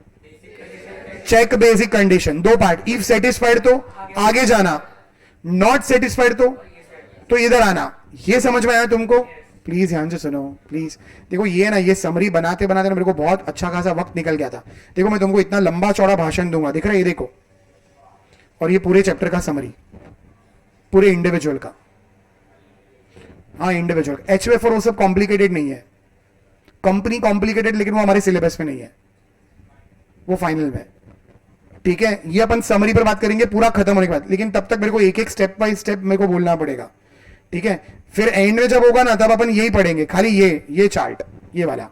check basic condition, 2 part, if satisfied तो आगे जाना, नॉट सेटिस्फाइड तो इधर आना। ये समझ में आया तुमको, प्लीज ध्यान से सुनो प्लीज। देखो ये ना, ये समरी बनाते बनाते ना मेरे को बहुत अच्छा खासा वक्त निकल गया था। देखो मैं तुमको इतना लंबा चौड़ा भाषण दूंगा, दिख रहा है ये देखो, और ये पूरे चैप्टर का समरी, पूरे इंडिविजुअल का, हाँ इंडिविजुअल, एचयूएफ और वो सब कॉम्प्लिकेटेड नहीं है, कंपनी कॉम्प्लिकेटेड, लेकिन वो हमारे सिलेबस में नहीं है, वो फाइनल में, ठीक है। ये अपन समरी पर बात करेंगे पूरा खत्म होने के बाद, लेकिन तब तक मेरे को एक एक स्टेप बाय स्टेप मेरे को बोलना पड़ेगा, ठीक है। फिर एंड में जब होगा ना, तब अपन यही पढ़ेंगे, खाली ये चार्ट, ये वाला,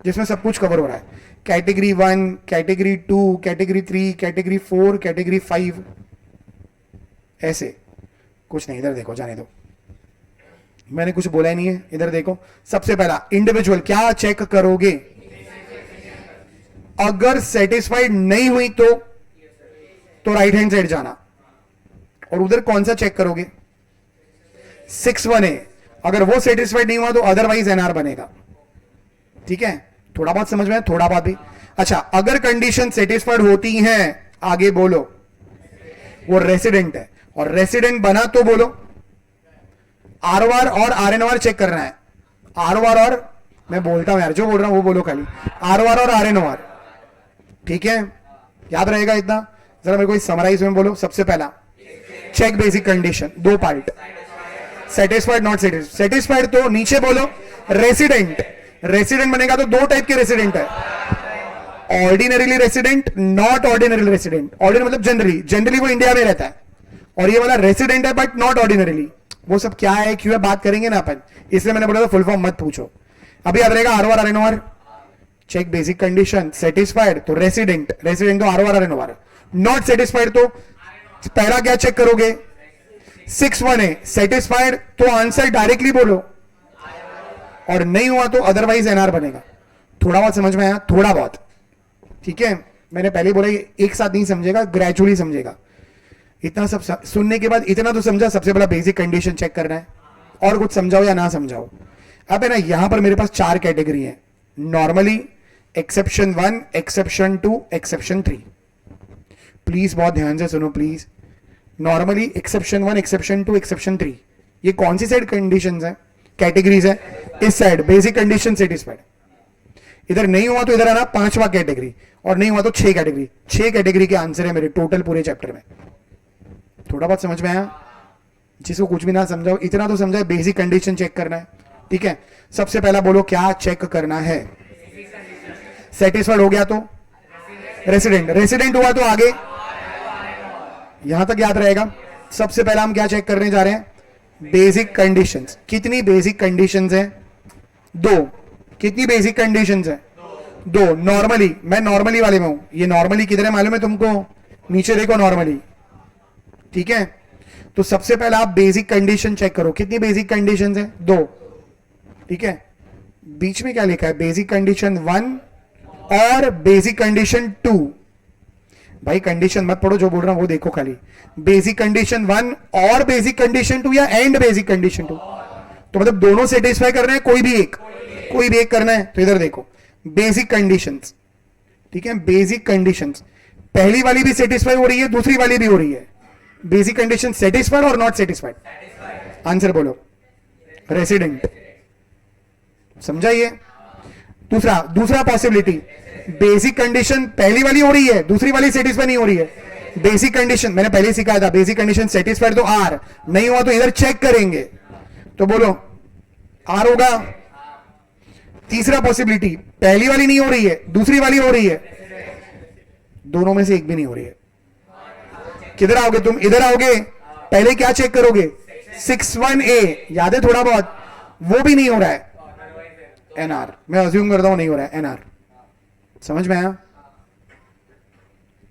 जिसमें सब कुछ कवर हो रहा है, category 1, category 2, category 3, category 4, category 5, ऐसे कुछ नहीं। इधर देखो, जाने दो, मैंने कुछ बोला ही नहीं है, इधर देखो। सबसे पहला इंडिविजुअल, क्या चेक करोगे, अगर सेटिस्फाइड नहीं हुई तो राइट हैंड साइड जाना, और उधर कौन सा चेक करोगे, 6(1)(a), अगर वो सेटिस्फाइड नहीं हुआ तो अदरवाइज एनआर बनेगा, ठीक है। थोड़ा बहुत समझ में, थोड़ा बहुत भी अच्छा। अगर कंडीशन सेटिस्फाइड होती हैं, आगे बोलो, वो रेसिडेंट है, और रेसिडेंट बना तो बोलो आरओआर और आरएनओआर चेक करना है, आरओआर और, मैं बोलता हूं यार, जो बोल रहा हूं वो बोलो खाली, आरओआर और आरएनओआर, ठीक है, याद रहेगा इतना। जरा मेरे को समराइज में बोलो। सबसे पहला चेक बेसिक कंडीशन, दो part, satisfied not satisfied. Satisfied तो नीचे बोलो रेसिडेंट, रेसिडेंट बनेगा तो दो टाइप के रेसिडेंट है, ordinarily resident, not ordinary resident. Ordinary मतलब जनरली, जनरली वो इंडिया में रहता है, और ये वाला रेसिडेंट है बट नॉट ऑर्डिनरीली। वो सब क्या है क्यों है बात करेंगे ना अपन, इसलिए मैंने बोला था फुल फॉर्म मत पूछो। अभी याद रहेगा R over R N over, check basic condition, satisfied तो रेसिडेंट, रेसिडेंट तो R over R N over, not satisfied तो पहला क्या चेक करोगे 6-1 है, सेटिस्फाइड तो आंसर डायरेक्टली बोलो, और नहीं हुआ तो अदरवाइज एनआर बनेगा। थोड़ा बहुत समझ में आया, थोड़ा बहुत, ठीक है। मैंने पहले बोला एक साथ नहीं समझेगा, ग्रेजुअली समझेगा। इतना सब सुनने के बाद इतना तो समझा, सबसे बड़ा बेसिक कंडीशन चेक करना है, और कुछ समझाओ या ना समझाओ। अब है ना, यहां पर मेरे पास 4 कैटेगरी है, normally, exception 1, exception 2, exception 3। Please बहुत ध्यान से सुनो please. Normally, exception 1, exception 2, exception 3, ये कौन सी साइड कंडीशंस है, कैटेगरीज है, इस साइड बेसिक कंडीशन सेटिस्फाइड। इधर नहीं हुआ तो इधर आना 5वां कैटेगरी, और नहीं हुआ तो 6 कैटेगरी। 6 कैटेगरी के आंसर है मेरे टोटल पूरे चैप्टर में। थोड़ा बहुत समझ में आया? जिसको कुछ भी ना समझाओ, इतना तो समझाए बेसिक कंडीशन चेक करना है, ठीक है। सबसे पहला बोलो क्या चेक करना है, सेटिस्फाइड हो गया तो रेसिडेंट, रेसिडेंट हुआ तो आगे, यहां तक याद रहेगा। सबसे पहला हम क्या चेक करने जा रहे हैं, बेसिक कंडीशंस। कितनी बेसिक कंडीशंस हैं? 2। कितनी बेसिक कंडीशंस हैं? 2। नॉर्मली, मैं नॉर्मली वाले में हूं। ये नॉर्मली किधर है मालूम है तुमको? नीचे देखो नॉर्मली, ठीक है। तो सबसे पहला आप बेसिक कंडीशन चेक करो, कितनी बेसिक कंडीशंस हैं? 2, ठीक है। बीच में क्या लिखा है, बेसिक कंडीशन 1 और बेसिक कंडीशन 2। भाई कंडीशन मत पढ़ो, जो बोल रहा हूं वो देखो खाली। बेसिक कंडीशन 1 और बेसिक कंडीशन 2 या एंड बेसिक कंडीशन 2, तो मतलब दोनों सेटिस्फाई करना है, कोई भी एक, कोई भी एक करना है। तो इधर देखो बेसिक कंडीशंस, ठीक है। बेसिक कंडीशंस, पहली वाली भी सेटिस्फाई हो रही है, दूसरी वाली भी हो रही है। बेसिक कंडीशन सेटिस्फाइड और नॉट सेटिस्फाइड, आंसर बोलो रेसिडेंट। समझाइए। दूसरा पॉसिबिलिटी, बेसिक कंडीशन पहली वाली हो रही है, दूसरी वाली सेटिस्फाई नहीं हो रही है। बेसिक कंडीशन मैंने पहले ही सिखाया था, बेसिक कंडीशन सेटिस्फाइड तो आर, नहीं हुआ तो इधर चेक करेंगे, तो बोलो आर होगा। तीसरा पॉसिबिलिटी, पहली वाली नहीं हो रही है, दूसरी वाली हो रही है, दोनों में से एक भी नहीं हो रही है। किधर आओगे तुम? इधर आओगे। पहले क्या चेक करोगे? 6-1A, याद है थोड़ा बहुत? वो भी नहीं हो रहा है, एनआर। मैं अज्यूम करता हूं नहीं हो रहा है, एनआर। समझ में आया?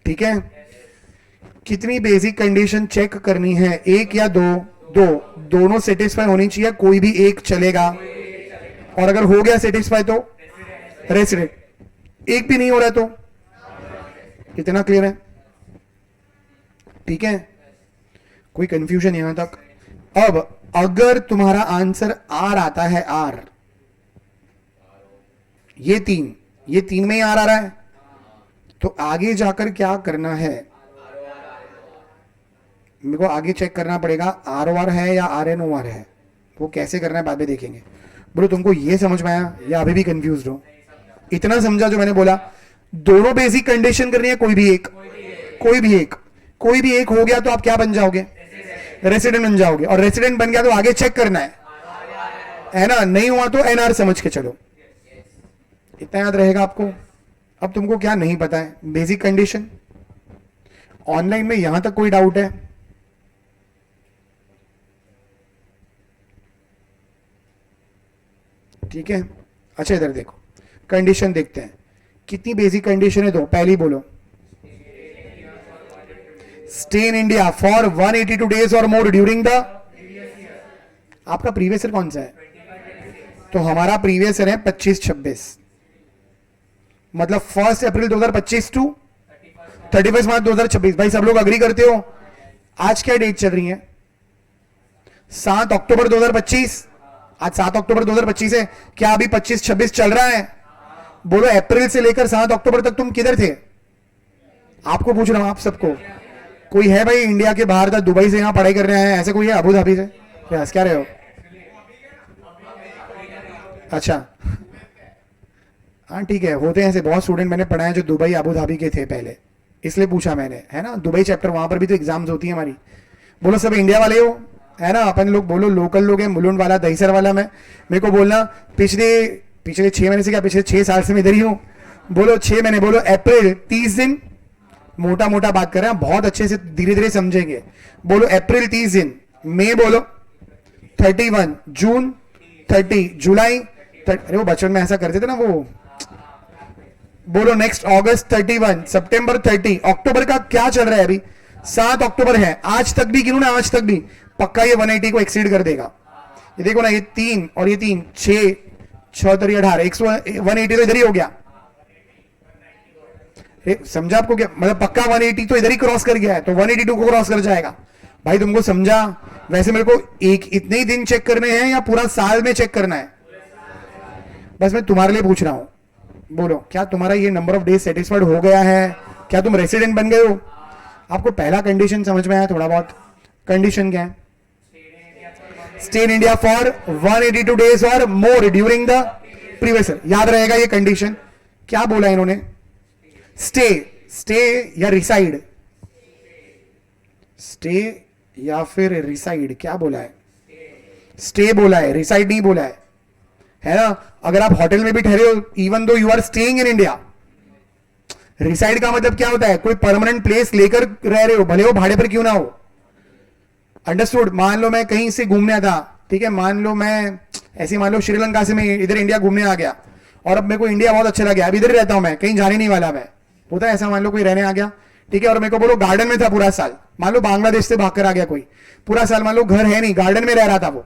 ठीक है। कितनी बेसिक कंडीशन चेक करनी है, एक या दो? दोनों सेटिस्फाई होनी चाहिए, कोई भी एक चलेगा, और अगर हो गया सेटिस्फाई तो रेसिडेंट, एक भी नहीं हो रहा है तो, इतना क्लियर है? ठीक है, कोई कंफ्यूजन यहां तक? अब अगर तुम्हारा आंसर आर आता है, आर, ये तीन में ही आर आ रहा है, तो आगे जाकर क्या करना है? मेरे को आगे चेक करना पड़ेगा आर ओ आर है या आर एन ओ आर है। वो कैसे करना है बाद में देखेंगे। बोलो तुमको ये समझ में आया या अभी भी कंफ्यूज हो? इतना समझा जो मैंने बोला? दोनों बेसिक कंडीशन करनी है, कोई भी एक, कोई भी एक हो गया तो आप क्या बन जाओगे? रेसिडेंट बन जाओगे, और रेसिडेंट बन गया तो आगे चेक करना है ना? नहीं हुआ तो एनआर समझ के चलो। इतना याद रहेगा आपको? अब तुमको क्या नहीं पता है? Basic condition. ऑनलाइन में यहां तक कोई डाउट है? ठीक है, अच्छा इधर देखो, कंडीशन देखते हैं। कितनी बेसिक कंडीशन है? दो। पहली बोलो, stay in India for 182 days और मोर ड्यूरिंग द, आपका प्रीवियस ईयर कौन सा है? तो हमारा प्रीवियस ईयर है 25-26, मतलब 1 अप्रैल 2025 टू 31 मार्च 2026। भाई सब लोग अग्री करते हो? आज क्या डेट चल रही है? 7 अक्टूबर 2025। आज 7 अक्टूबर 2025 है। क्या अभी 25-26 चल रहा है? बोलो अप्रैल से लेकर 7 अक्टूबर तक तुम किधर थे? आपको पूछ रहा हूं, आप सबको। कोई है भाई इंडिया के बाहर था, दुबई से यहां पढ़ाई कर रहे हैं, ऐसे कोई है? अबू धाबी से? क्या रहे हो? अच्छा, हाँ ठीक है, होते हैं ऐसे बहुत स्टूडेंट मैंने पढ़ाए जो दुबई अबू धाबी के थे पहले, इसलिए पूछा मैंने, है ना? दुबई चैप्टर, वहां पर भी तो एग्जाम्स होती है हमारी। बोलो सब इंडिया वाले हो, है ना, अपन लोग बोलो लोकल लोग हैं, मुलुंड वाला दहीसर वाला मैं, मेरे को बोलना पिछले पिछले 6 महीने से, क्या पिछले 6 साल से मैं इधर ही हूँ, बोलो 6 महीने, बोलो अप्रैल 30 दिन, मोटा मोटा बात कर रहे हैं, बहुत अच्छे से धीरे धीरे समझेंगे, बोलो अप्रैल 30 दिन, मई बोलो 31, जून 30, जुलाई 30, अरे वो बचपन में ऐसा करते थे ना वो, बोलो नेक्स्ट अगस्त 31, सितंबर 30, अक्टूबर का क्या चल रहा है अभी, 7 अक्टूबर है, आज तक भी गिनू ना, आज तक भी पक्का ये 180 को एक्सीड कर देगा। ये देखो ना, ये 3 और ये 3, 6 6 तरी 18, 180 तो इधर ही हो गया। समझा आपको क्या मतलब, पक्का 180 तो इधर ही क्रॉस कर गया है, तो 182 को क्रॉस कर जाएगा। भाई तुमको समझा? वैसे मेरे को एक इतने ही दिन चेक करने हैं या पूरा साल में चेक करना है? बस मैं तुम्हारे लिए पूछ रहा हूं, बोलो क्या तुम्हारा ये नंबर ऑफ डेज सेटिस्फाइड हो गया है? क्या तुम रेसिडेंट बन गए हो? आपको पहला कंडीशन समझ में आया थोड़ा बहुत? कंडीशन क्या है? Stay in India for 182 days और more during the previous year. याद रहेगा ये कंडीशन। क्या बोला इन्होंने? स्टे, स्टे या रिसाइड, स्टे या फिर रिसाइड, क्या बोला है? स्टे बोला है, रिसाइड नहीं बोला है ना? अगर आप होटल में भी ठहरे हो, even though you are staying in India, reside का मतलब क्या होता है? कोई परमानेंट प्लेस लेकर रह रहे हो, भले वो भाड़े पर क्यों ना हो। अंडरस्टूड? मान लो मैं कहीं से घूमने था, ठीक है, मान लो मैं ऐसे, मान लो श्रीलंका से मैं इधर इंडिया घूमने आ गया और अब मेरे को इंडिया बहुत अच्छा लगा, अब इधर ही रहता हूं मैं, कहीं जाने नहीं वाला मैं। होता है ऐसा, मान लो कोई रहने आ गया, ठीक है, और मेरे को बोलो गार्डन में था पूरा साल, मान लो बांग्लादेश से भागकर आ गया कोई, पूरा साल मान लो घर है नहीं, गार्डन में रह रहा था वो,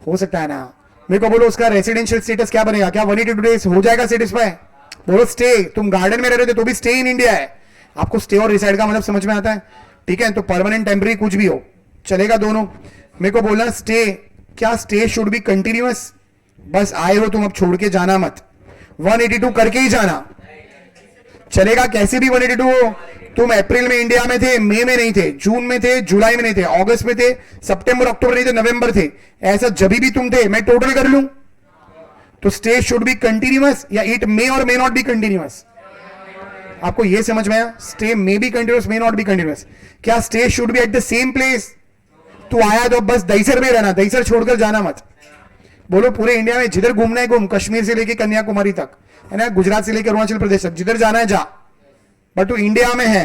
हो सकता है ना? मेरे को बोलो उसका रेसिडेंशियल स्टेटस क्या बनेगा? क्या 182 डेज हो जाएगा सेटिस्फाई? बोलो स्टे, तुम गार्डन में रह रहे थे तो भी स्टे इन इंडिया है। आपको स्टे और रिसाइड का मतलब समझ में आता है? ठीक है, तो परमानेंट टेम्पररी कुछ भी हो चलेगा दोनों। मेरे को बोलना स्टे, क्या स्टे शुड बी कंटिन्यूअस? बस आए हो तुम, अब छोड़ के जाना मत, 182 करके ही जाना चलेगा, कैसे भी 182 हो। तुम अप्रैल में इंडिया में थे, मई में नहीं थे, जून में थे, जुलाई में नहीं थे, अगस्त में थे, सितंबर अक्टूबर नहीं थे, नवंबर थे, ऐसा जब भी तुम थे, मैं टोटल कर लूं तो स्टे शुड बी कंटिन्यूअस या इट मे और मे नॉट बी कंटिन्यूअस? आपको यह समझ में आया? Stay may be continuous, may not be continuous. क्या stay should be at the same place? तू आया तो बस दहीसर में रहना, दहीसर छोड़कर जाना मत। बोलो पूरे इंडिया में जिधर घूमना है घूम, कश्मीर से लेकर कन्याकुमारी तक, है ना, गुजरात से लेकर अरुणाचल प्रदेश तक, जिधर जाना है जा, बट तू इंडिया में है।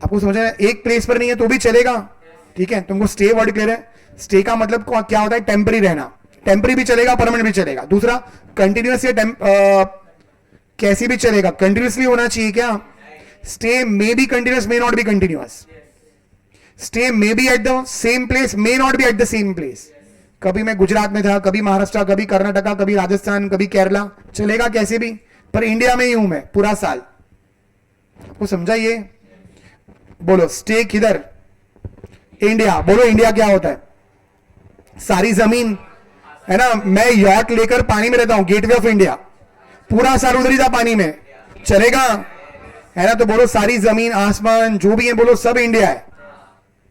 आपको समझ है? एक प्लेस पर नहीं है तो भी चलेगा, ठीक है। तुमको स्टे वर्ड क्लियर है? स्टे का मतलब क्या होता है? टेम्पररी रहना, टेम्पररी भी चलेगा, परमानेंट भी चलेगा। दूसरा कंटिन्यूअस या कैसे भी चलेगा, कंटिन्यूअसली होना चाहिए क्या? Stay may be continuous, may not be continuous. Stay may B at the same place, may not B at the same place. कभी मैं गुजरात में था, कभी महाराष्ट्र, कभी कर्नाटका, कभी राजस्थान, कभी केरला, चलेगा कैसे भी, पर इंडिया में ही हूं मैं पूरा साल। आपको समझाइए? बोलो स्टे किधर? इंडिया। बोलो इंडिया क्या होता है? सारी जमीन, है ना। मैं यॉट लेकर पानी में रहता हूं, गेटवे ऑफ इंडिया, पूरा साल उधर ही था पानी में, चलेगा? है ना। तो बोलो सारी जमीन आसमान जो भी है, बोलो सब इंडिया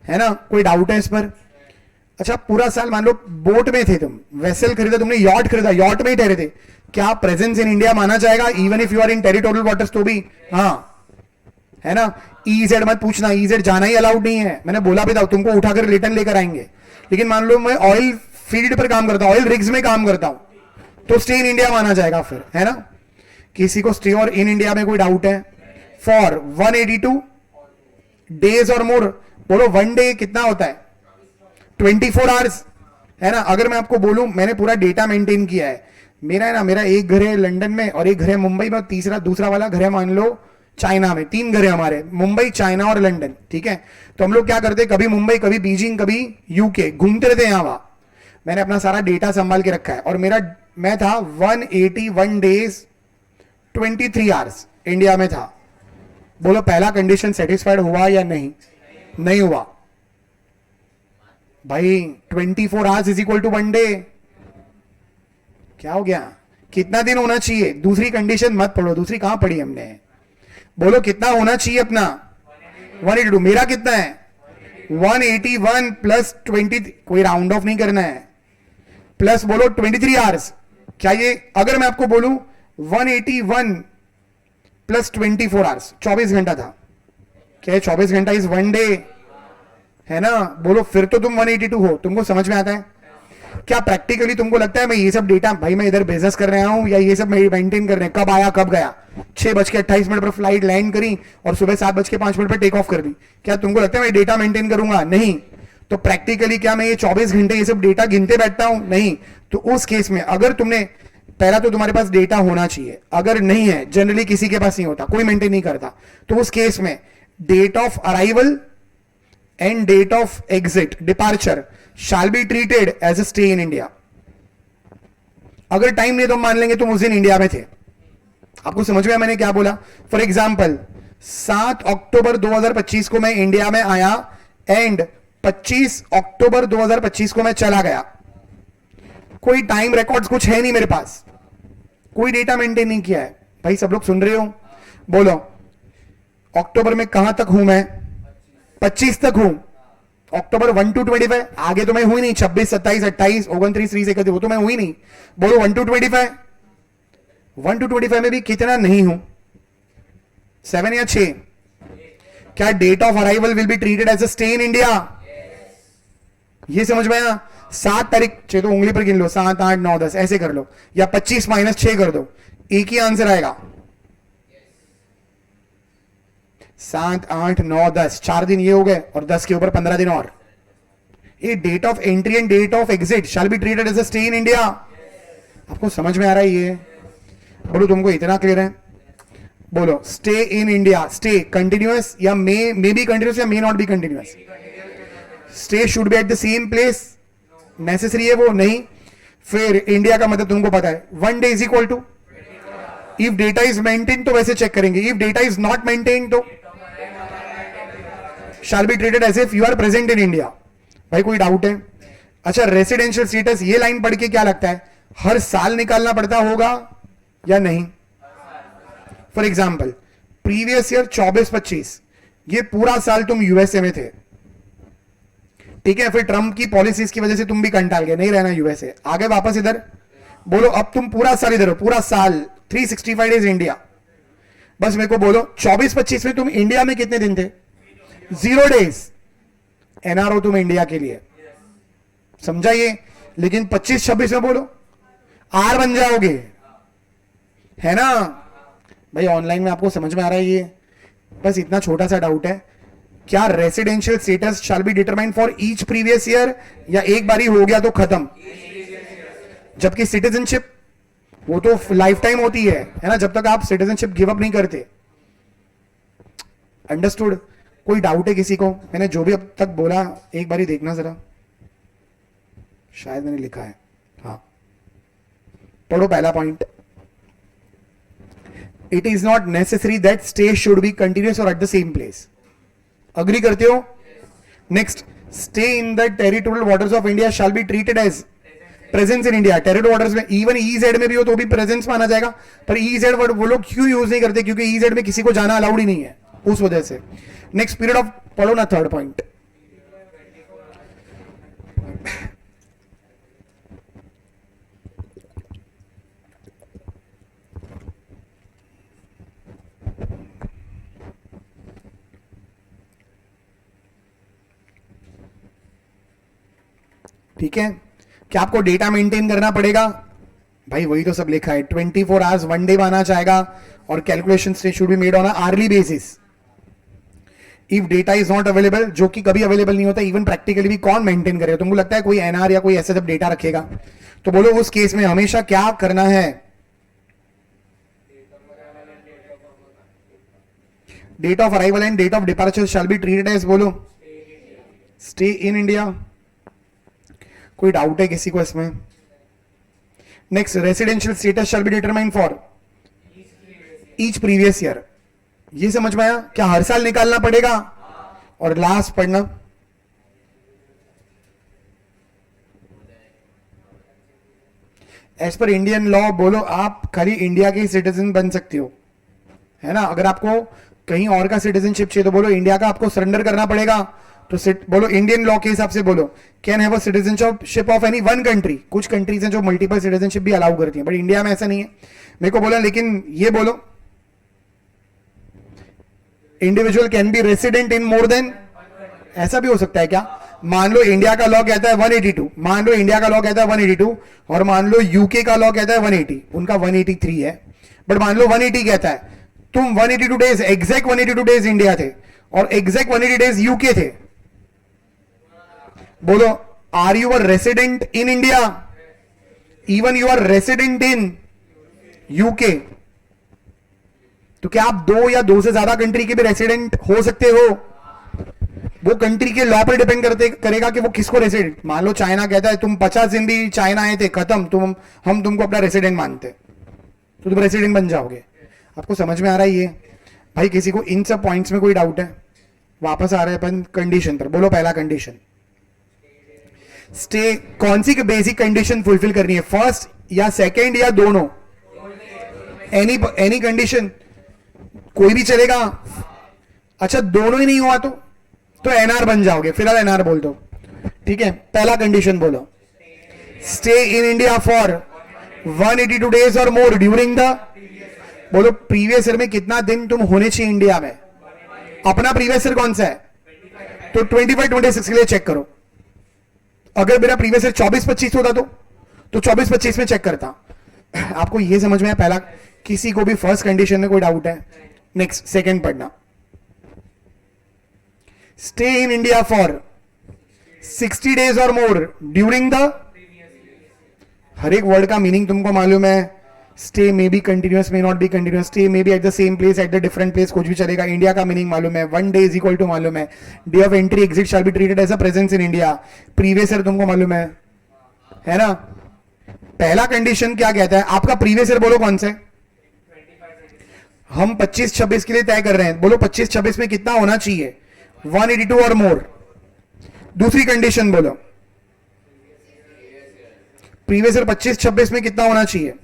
है ना। कोई डाउट है इस पर? अच्छा, पूरा साल मान लो बोट में थे तुम, वेसल खरीदा तुमने, यॉट खरीदा, यॉट में ही ठहरे थे, क्या प्रेजेंस इन इंडिया माना जाएगा even if you are in territorial waters? तो भी हाँ, है ना। ईजेड मत पूछना, ईजेड जाना ही अलाउड नहीं है, मैंने बोला भी था तुमको उठाकर रिटर्न लेकर आएंगे। लेकिन मान लो मैं ऑयल फील्ड पर काम करता हूं, ऑयल रिग्स में काम करता हूं, तो स्टे इन इंडिया माना जाएगा फिर, है ना। किसी को स्टे और इन इंडिया में कोई डाउट है? फॉर 182 डेज और मोर, बोलो वन डे कितना होता है? 24 आवर्स, है ना। अगर मैं आपको बोलूं, मैंने पूरा डेटा मेंटेन किया है मेरा, है ना। मेरा एक घर है लंदन में और एक घर है मुंबई में, तीसरा दूसरा वाला घर है मान लो चाइना में। 3 घर है हमारे, मुंबई, चाइना और लंदन, ठीक है। तो हम लोग क्या करते हैं, कभी मुंबई, कभी बीजिंग, कभी यूके, घूमते रहते हैं यहाँ वहां। मैंने अपना सारा डेटा संभाल के रखा है और मैं था 181 डेज 23 आवर्स इंडिया में था। बोलो पहला कंडीशन सेटिस्फाइड हुआ या नहीं? नहीं हुआ भाई। 24 hours is equal to 1 day. क्या हो गया? कितना दिन होना चाहिए? दूसरी कंडीशन मत पढ़ो, दूसरी कहां पढ़ी हमने? बोलो कितना होना चाहिए अपना? 182। मेरा कितना है? 181 प्लस 20, कोई राउंड ऑफ नहीं करना है, प्लस बोलो 23 आवर्स। क्या ये, अगर मैं आपको बोलूं 181 प्लस 24 आवर्स, 24 घंटा था, क्या 24 घंटा इज 1 डे? है ना? बोलो फिर तो तुम 182 हो, तुमको समझ में आता है? क्या प्रैक्टिकली तुमको लगता है मैं ये सब डेटा, भाई मैं इधर बिजनेस कर रहा हूं या ये सब मैं मेंटेन कर रहे हैं, कब आया कब गया, 6:28 पर फ्लाइट लैंड करी और सुबह 7:05 पर टेक ऑफ कर दी, क्या तुमको लगता है मैं डेटा मेंटेन करूंगा? नहीं। तो प्रैक्टिकली क्या मैं ये 24 घंटे ये सब डेटा गिनते बैठता हूं? नहीं। तो उस केस में अगर तुमने, पहला तो तुम्हारे पास डेटा होना चाहिए, अगर नहीं है, जनरली किसी के पास नहीं होता, कोई मेंटेन नहीं करता, तो उस केस में date of arrival and date of exit departure shall be treated as a stay in India. अगर टाइम नहीं तो मान लेंगे तुम उस दिन इंडिया में थे। आपको समझ में आया मैंने क्या बोला? फॉर एग्जाम्पल 7 अक्टूबर 2025 को मैं इंडिया में आया एंड 25 अक्टूबर 2025 को मैं चला गया। कोई टाइम रिकॉर्ड्स कुछ है नहीं मेरे पास, कोई डेटा मेंटेन नहीं किया है। भाई सब लोग सुन रहे हो? बोलो अक्टूबर में कहां तक हूं मैं? 25 तक हूं। अक्टूबर 1 to 25, आगे तो मैं हुई नहीं, 26, 27, 28, 29, 30, 31, वो तो मैं हुई नहीं। बोलो 1 to 25, 1 to 25 में भी कितना नहीं हूं? 7 या 6? क्या date of arrival will be treated as a stay in India? ये समझ में आया? 7 तारीख, चलो तो उंगली पर गिन लो, 7, 8, 9, 10 ऐसे कर लो, या 25 - 6 कर दो, एक ही आंसर आएगा। 7, 8, 9, 10, 4 दिन ये हो गए और 10 के ऊपर 15 दिन और। ये date of entry and date of exit shall be treated as a stay in India. आपको समझ में आ रहा है ये? बोलो तुमको इतना क्लियर है? बोलो stay in India, stay continuous या मे बी कंटिन्यूअस या मे not be continuous? Stay should be at the same place, necessary है वो? नहीं। फिर इंडिया का मतलब तुमको पता है, 1 day is equal to, if data is maintain तो वैसे चेक करेंगे, if data is not maintain तो shall be treated as if you are present in India. भाई कोई डाउट है? अच्छा रेसिडेंशियल स्टेटस, ये लाइन पढ़ के क्या लगता है, हर साल निकालना पड़ता होगा या नहीं? फॉर एग्जाम्पल प्रीवियस ईयर 24-25, ये पूरा साल तुम यूएसए में थे, ठीक है? फिर ट्रम्प की पॉलिसीज की वजह से तुम भी कंटाल गए, नहीं रहना यूएसए, आ गए वापस इधर। बोलो अब तुम पूरा साल इधर हो, पूरा साल 365 डेज इंडिया। बस मेरे को बोलो 24-25 में तुम इंडिया में कितने दिन थे? 0 डेज। एनआर हो तुम इंडिया के लिए, समझा ये? लेकिन 25-26 में बोलो आर बन जाओगे, है ना? भाई ऑनलाइन में आपको समझ में आ रहा है ये? बस इतना छोटा सा डाउट है, क्या residential status shall be determined for each previous year, या एक बार ही हो गया तो खत्म? जबकि सिटीजनशिप वो तो लाइफ टाइम होती है ना, जब तक आप सिटीजनशिप गिव अप नहीं करते। अंडरस्टूड? कोई डाउट है किसी को? मैंने जो भी अब तक बोला एक बार ही देखना जरा, शायद मैंने लिखा है, हाँ पढ़ो पहला point. It is not necessary that stay should be continuous और at the same place. Agree करते हो? Next, stay in the territorial waters of India shall be treated as presence in India. Territorial waters में even EEZ में भी हो तो भी presence माना जाएगा, पर ईजेड वर्ड वो लोग क्यों यूज नहीं करते? क्योंकि ईजेड में किसी को जाना अलाउड ही नहीं है, उस वजह से। नेक्स्ट पीरियड ऑफ, पढ़ो ना थर्ड पॉइंट। ठीक है? क्या आपको डेटा मेंटेन करना पड़ेगा? भाई वही तो सब लिखा है, 24 आवर्स 1 डे माना जाएगा और calculation should be made on hourly basis. If data is not available, जो कि कभी अवेलेबल नहीं होता, इवन प्रैक्टिकली भी कौन मेंटेन करेगा? तुमको लगता है कोई एनआर या कोई ऐसा जब डेटा रखेगा? तो बोलो उस केस में हमेशा क्या करना है? Date of arrival and date of departure shall be treated as, बोलो स्टे इन इंडिया। कोई डाउट है किसी को इसमें? Next, residential status shall be determined for each previous year. ये समझ में आया? क्या हर साल निकालना पड़ेगा? और लास्ट पढ़ना, एज पर इंडियन लॉ, बोलो आप खाली इंडिया के सिटीजन बन सकते हो, है ना? अगर आपको कहीं और का सिटीजनशिप चाहिए तो बोलो इंडिया का आपको सरेंडर करना पड़ेगा। तो बोलो इंडियन लॉ के हिसाब से बोलो can have a citizenship of any one country. कुछ कंट्रीज हैं जो मल्टीपल सिटीजनशिप भी अलाउ करती हैं, बट इंडिया में ऐसा नहीं है। मेरे को बोला, लेकिन ये बोलो individual can be resident in more than, ऐसा भी हो सकता है क्या? मान लो इंडिया का लॉ कहता है 182, मान लो इंडिया का लॉ कहता है 182 और मान लो यूके का लॉ कहता है 180, उनका 183 है, बट मान लो 180 कहता है, तुम 182 डेज, एग्जैक्ट 182 डेज इंडिया थे और एग्जैक्ट 180 डेज यूके थे, बोलो are you a resident in India? Even you are resident in UK, तो क्या आप 2 या 2 से ज्यादा कंट्री के भी रेसिडेंट हो सकते हो? वो कंट्री के लॉ पर डिपेंड करेगा कि वो किसको रेसिडेंट। मान लो चाइना कहता है तुम 50 दिन भी चाइना आए थे, खत्म, हम तुमको अपना रेसिडेंट मानते, तो तुम रेसिडेंट बन जाओगे। आपको समझ में आ रहा है ये? भाई किसी को इन सब पॉइंट्स में कोई डाउट है? वापस आ रहे हैं अपन कंडीशन पर। बोलो पहला कंडीशन, स्टे कौन सी बेसिक कंडीशन फुलफिल करनी है, फर्स्ट या सेकंड या दोनों? एनी कंडीशन, कोई भी चलेगा। अच्छा दोनों ही नहीं हुआ तो एनआर बन जाओगे, फिलहाल एनआर बोल दो, ठीक है। पहला कंडीशन बोलो, stay in India for 182 days और मोर ड्यूरिंग द, बोलो प्रीवियस ईयर में कितना दिन तुम होने चाहिए इंडिया में। अपना प्रीवियस ईयर कौन सा है? तो 25-26 के लिए चेक करो। अगर मेरा प्रीवियस ईयर 24-25 होता तो 24-25 में चेक करता। आपको यह समझ में आया पहला? किसी को भी फर्स्ट कंडीशन में कोई डाउट है? नेक्स्ट सेकंड पढ़ना, stay in India for 60 days और मोर ड्यूरिंग द, हर एक वर्ड का मीनिंग तुमको मालूम है। Stay may be continuous, may not be continuous, stay may B at the same place, at the different place, कुछ भी चलेगा। इंडिया का मीनिंग मालूम है, 1 डे इज इक्वल टू मालूम है, day of entry exit shall be treated as a presence in India, previous year तुमको मालूम है ना। पहला कंडीशन क्या कहता है? आपका प्रीवियस ईयर बोलो कौन सा है? हम 25-26 के लिए तय कर रहे हैं, बोलो 25-26 में कितना होना चाहिए? 182 और मोर। दूसरी कंडीशन बोलो, प्रीवियस ईयर 25-26 में कितना होना चाहिए?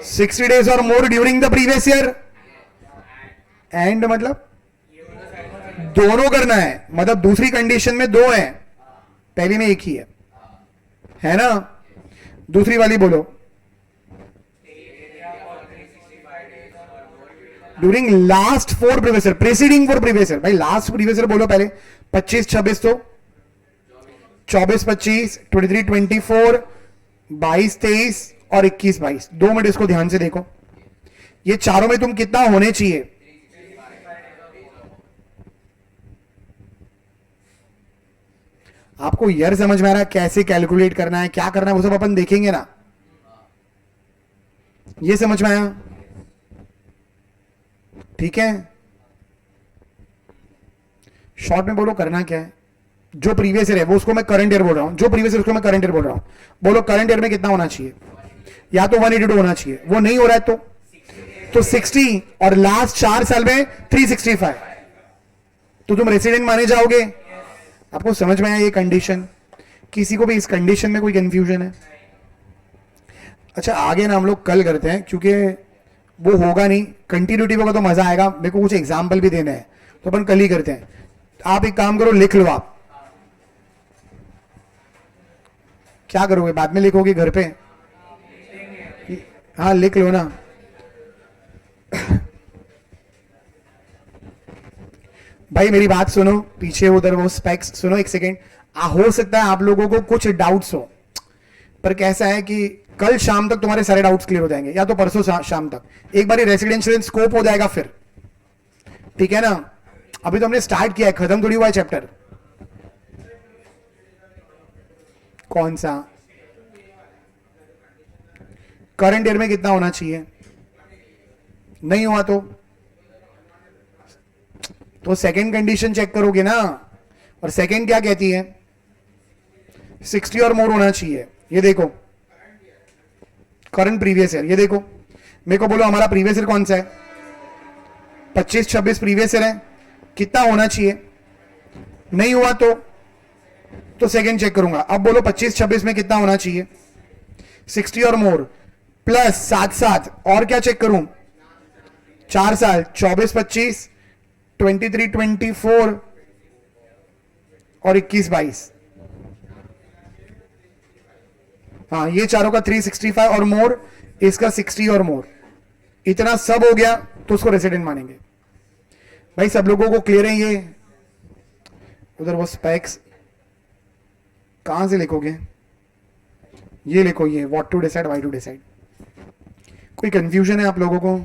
60 डेज और more during the previous year. And मतलब दोनों करना है, मतलब दूसरी कंडीशन में 2 है, पहली में एक ही है ना। दूसरी वाली बोलो, during last 4 previous year, preceding 4 previous year. भाई लास्ट प्रीवियस ईयर बोलो पहले, 25-26 तो 24-25, 23-24, 22-23 और 21-22। 2 मिनट इसको ध्यान से देखो, ये चारों में तुम कितना होने चाहिए? आपको ईयर समझ में आ रहा है? कैसे कैलकुलेट करना है, क्या करना है, वो सब अपन देखेंगे ना। ये समझ में आया? ठीक है, शॉर्ट में बोलो करना क्या है। जो प्रीवियस ईयर है वो उसको मैं करंट ईयर बोल रहा हूं, जो प्रीवियस ईयर उसको मैं करंट ईयर बोल रहा हूं। बोलो करंट ईयर में कितना होना चाहिए? या तो 182 होना चाहिए, वो नहीं हो रहा है तो 60 और लास्ट 4 साल में 365, तो तुम रेसिडेंट माने जाओगे। आपको समझ में आया ये कंडीशन? किसी को भी इस कंडीशन में कोई कंफ्यूजन है? अच्छा आगे ना हम लोग कल करते हैं, क्योंकि वो होगा नहीं, कंटिन्यूटी होगा तो मजा आएगा। मेरे को कुछ एग्जाम्पल भी देने हैं, तो अपन कल ही करते हैं। आप एक काम करो, लिख लो। आप क्या करोगे? बाद में लिखोगे घर पे? हाँ लिख लो ना। भाई मेरी बात सुनो, पीछे उधर वो स्पेक्स सुनो एक सेकेंड। हो सकता है आप लोगों को कुछ डाउट्स हो, पर कैसा है कि कल शाम तक तुम्हारे सारे डाउट्स क्लियर हो जाएंगे, या तो परसों शाम तक एक बार रेसिडेंशियल स्कोप हो जाएगा फिर, ठीक है ना। अभी तो हमने स्टार्ट किया है, खत्म थोड़ी हुआ है चैप्टर। कौन सा? करंट ईयर में कितना होना चाहिए? नहीं हुआ तो सेकंड कंडीशन चेक करोगे ना। और सेकंड क्या कहती है? 60 और मोर होना चाहिए। ये देखो करंट प्रीवियस ईयर, ये देखो मेरे को बोलो हमारा प्रीवियस ईयर कौन सा है? 25-26 प्रीवियस ईयर है, कितना होना चाहिए? नहीं हुआ तो सेकंड चेक करूंगा। अब बोलो 25-26 में कितना होना चाहिए? 60 और मोर प्लस साथ और क्या चेक करूं? 4 साल, 24-25, 23-24 और 21-22। हाँ ये चारों का 365 और मोर, इसका 60 और मोर, इतना सब हो गया तो उसको रेसिडेंट मानेंगे। भाई सब लोगों को क्लियर है ये? उधर वो स्पेक्स कहां से लिखोगे? ये लिखो, ये what to decide, why to decide. कोई कंफ्यूजन है आप लोगों को?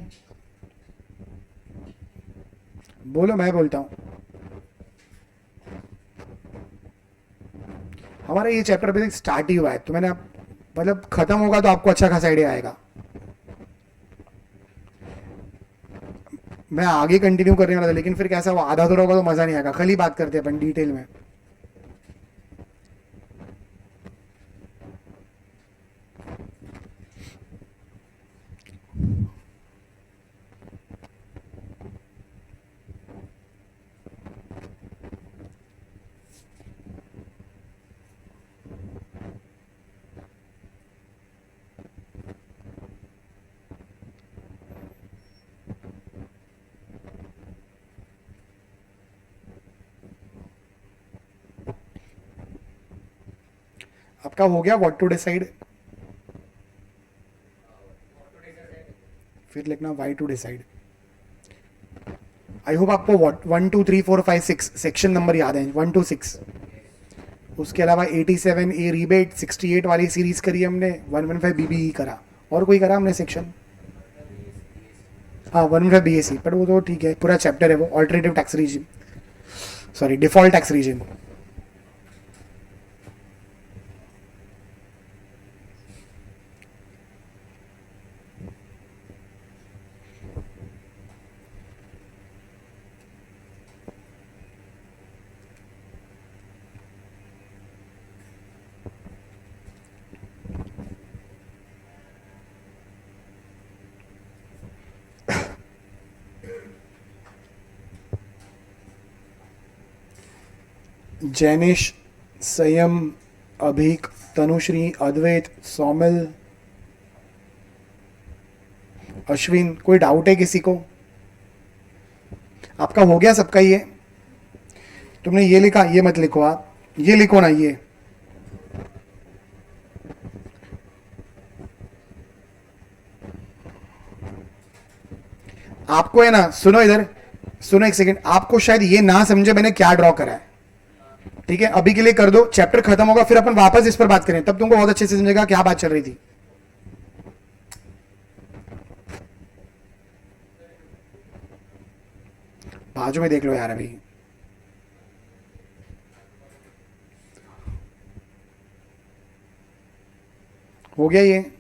बोलो, मैं बोलता हूं। हमारा ये चैप्टर अभी तक स्टार्ट ही हुआ है, तो मैंने मतलब खत्म होगा तो आपको अच्छा खासा आइडिया आएगा। मैं आगे कंटिन्यू करने वाला था, लेकिन फिर कैसा हुआ, आधा अधूरा होगा तो मजा नहीं आएगा। कल ही बात करते हैं अपन डिटेल में। आपका हो गया व्हाट टू डिसाइड? फिर लिखना why to decide. I hope आपको 1 2 3 4 5 6 सेक्शन नंबर याद है, 1 to 6। उसके अलावा 87 ए रिबेट, 68 वाली सीरीज करी हमने, 115 बीबी करा, और कोई करा हमने सेक्शन? हाँ 115 बीएससी, पर वो तो ठीक है, पूरा चैप्टर है वो, alternative tax regime, sorry default tax regime. Jainish, Sanyam, Abhik, Tanushree, अद्वैत, सौमिल, अश्विन, कोई डाउट है किसी को? आपका हो गया सबका ये? तुमने ये लिखा, ये मत लिखो आप, ये लिखो ना, ये आपको है ना, सुनो इधर, सुनो एक सेकंड, आपको शायद ये ना समझे मैंने क्या ड्रॉ करा है, ठीक है? अभी के लिए कर दो, चैप्टर खत्म होगा फिर अपन वापस इस पर बात करें, तब तुमको बहुत अच्छे से समझेगा क्या बात चल रही थी। बाजू में देख लो यार, अभी हो गया ये?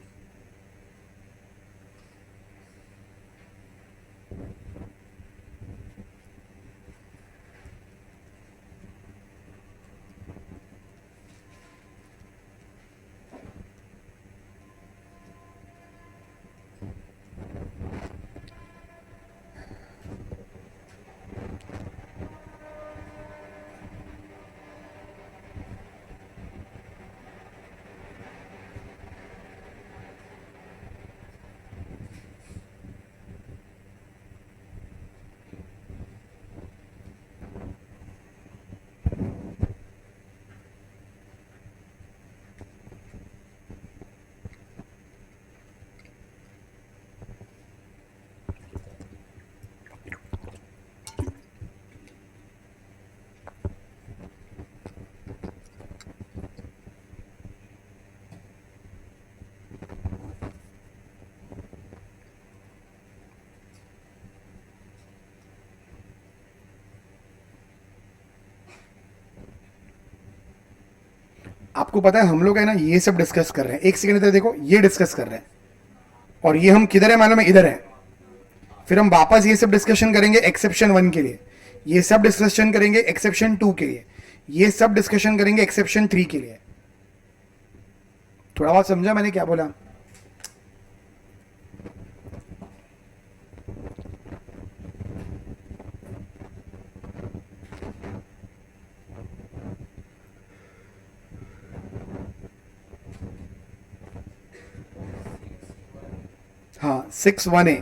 आपको पता है हम लोग है ना ये सब डिस्कस कर रहे हैं, एक सेकंड इधर देखो, ये डिस्कस कर रहे हैं, और ये हम किधर है मालूम है? इधर है। फिर हम वापस ये सब डिस्कशन करेंगे एक्सेप्शन 1 के लिए, ये सब डिस्कशन करेंगे एक्सेप्शन 2 के लिए, ये सब डिस्कशन करेंगे एक्सेप्शन 3 के लिए। थोड़ा बहुत समझा मैंने क्या बोला? हाँ 6(1)(a),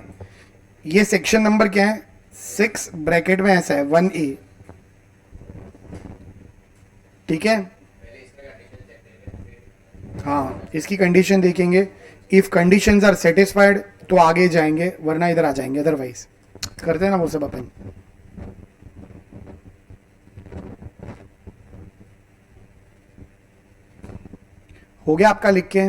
ये सेक्शन नंबर क्या है? 6 ब्रैकेट में ऐसा है 1(a), ठीक है? हाँ इसकी कंडीशन देखेंगे, इफ कंडीशंस आर सेटिस्फाइड तो आगे जाएंगे, वरना इधर आ जाएंगे, अदरवाइज करते हैं ना वो सब अपन। हो गया आपका लिख के?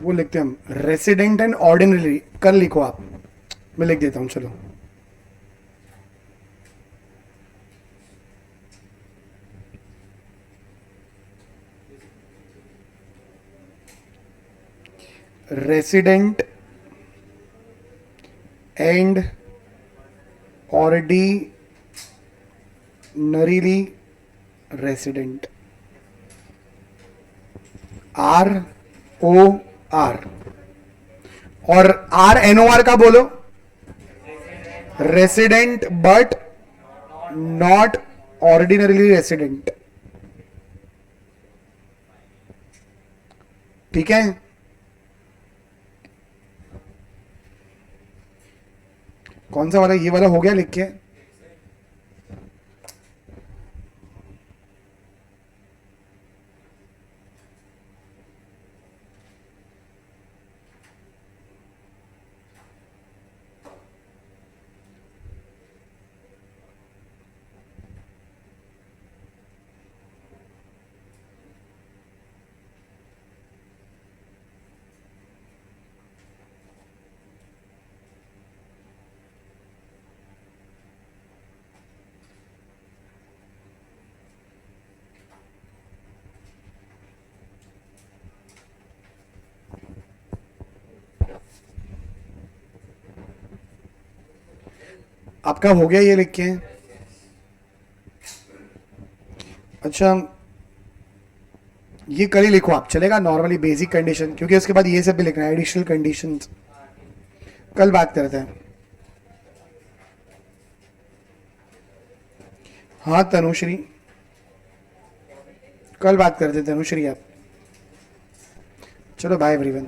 वो लिखते हैं हम, रेसिडेंट एंड ऑर्डिनरी। कल लिखो आप, मैं लिख देता हूं, चलो। Resident and ordinarily resident, ROR। और RNOR का बोलो, resident but not ordinarily resident. ठीक है, कौन सा वाला? ये वाला हो गया लिख के? आपका हो गया ये लिख के? अच्छा, ये कल ही लिखो आप, चलेगा? नॉर्मली बेसिक कंडीशन, क्योंकि उसके बाद ये सब भी लिखना है, एडिशनल कंडीशंस। कल बात करते हैं। हाँ तनुश्री, कल बात करते हैं तनुश्री आप। चलो बाय एवरीवन।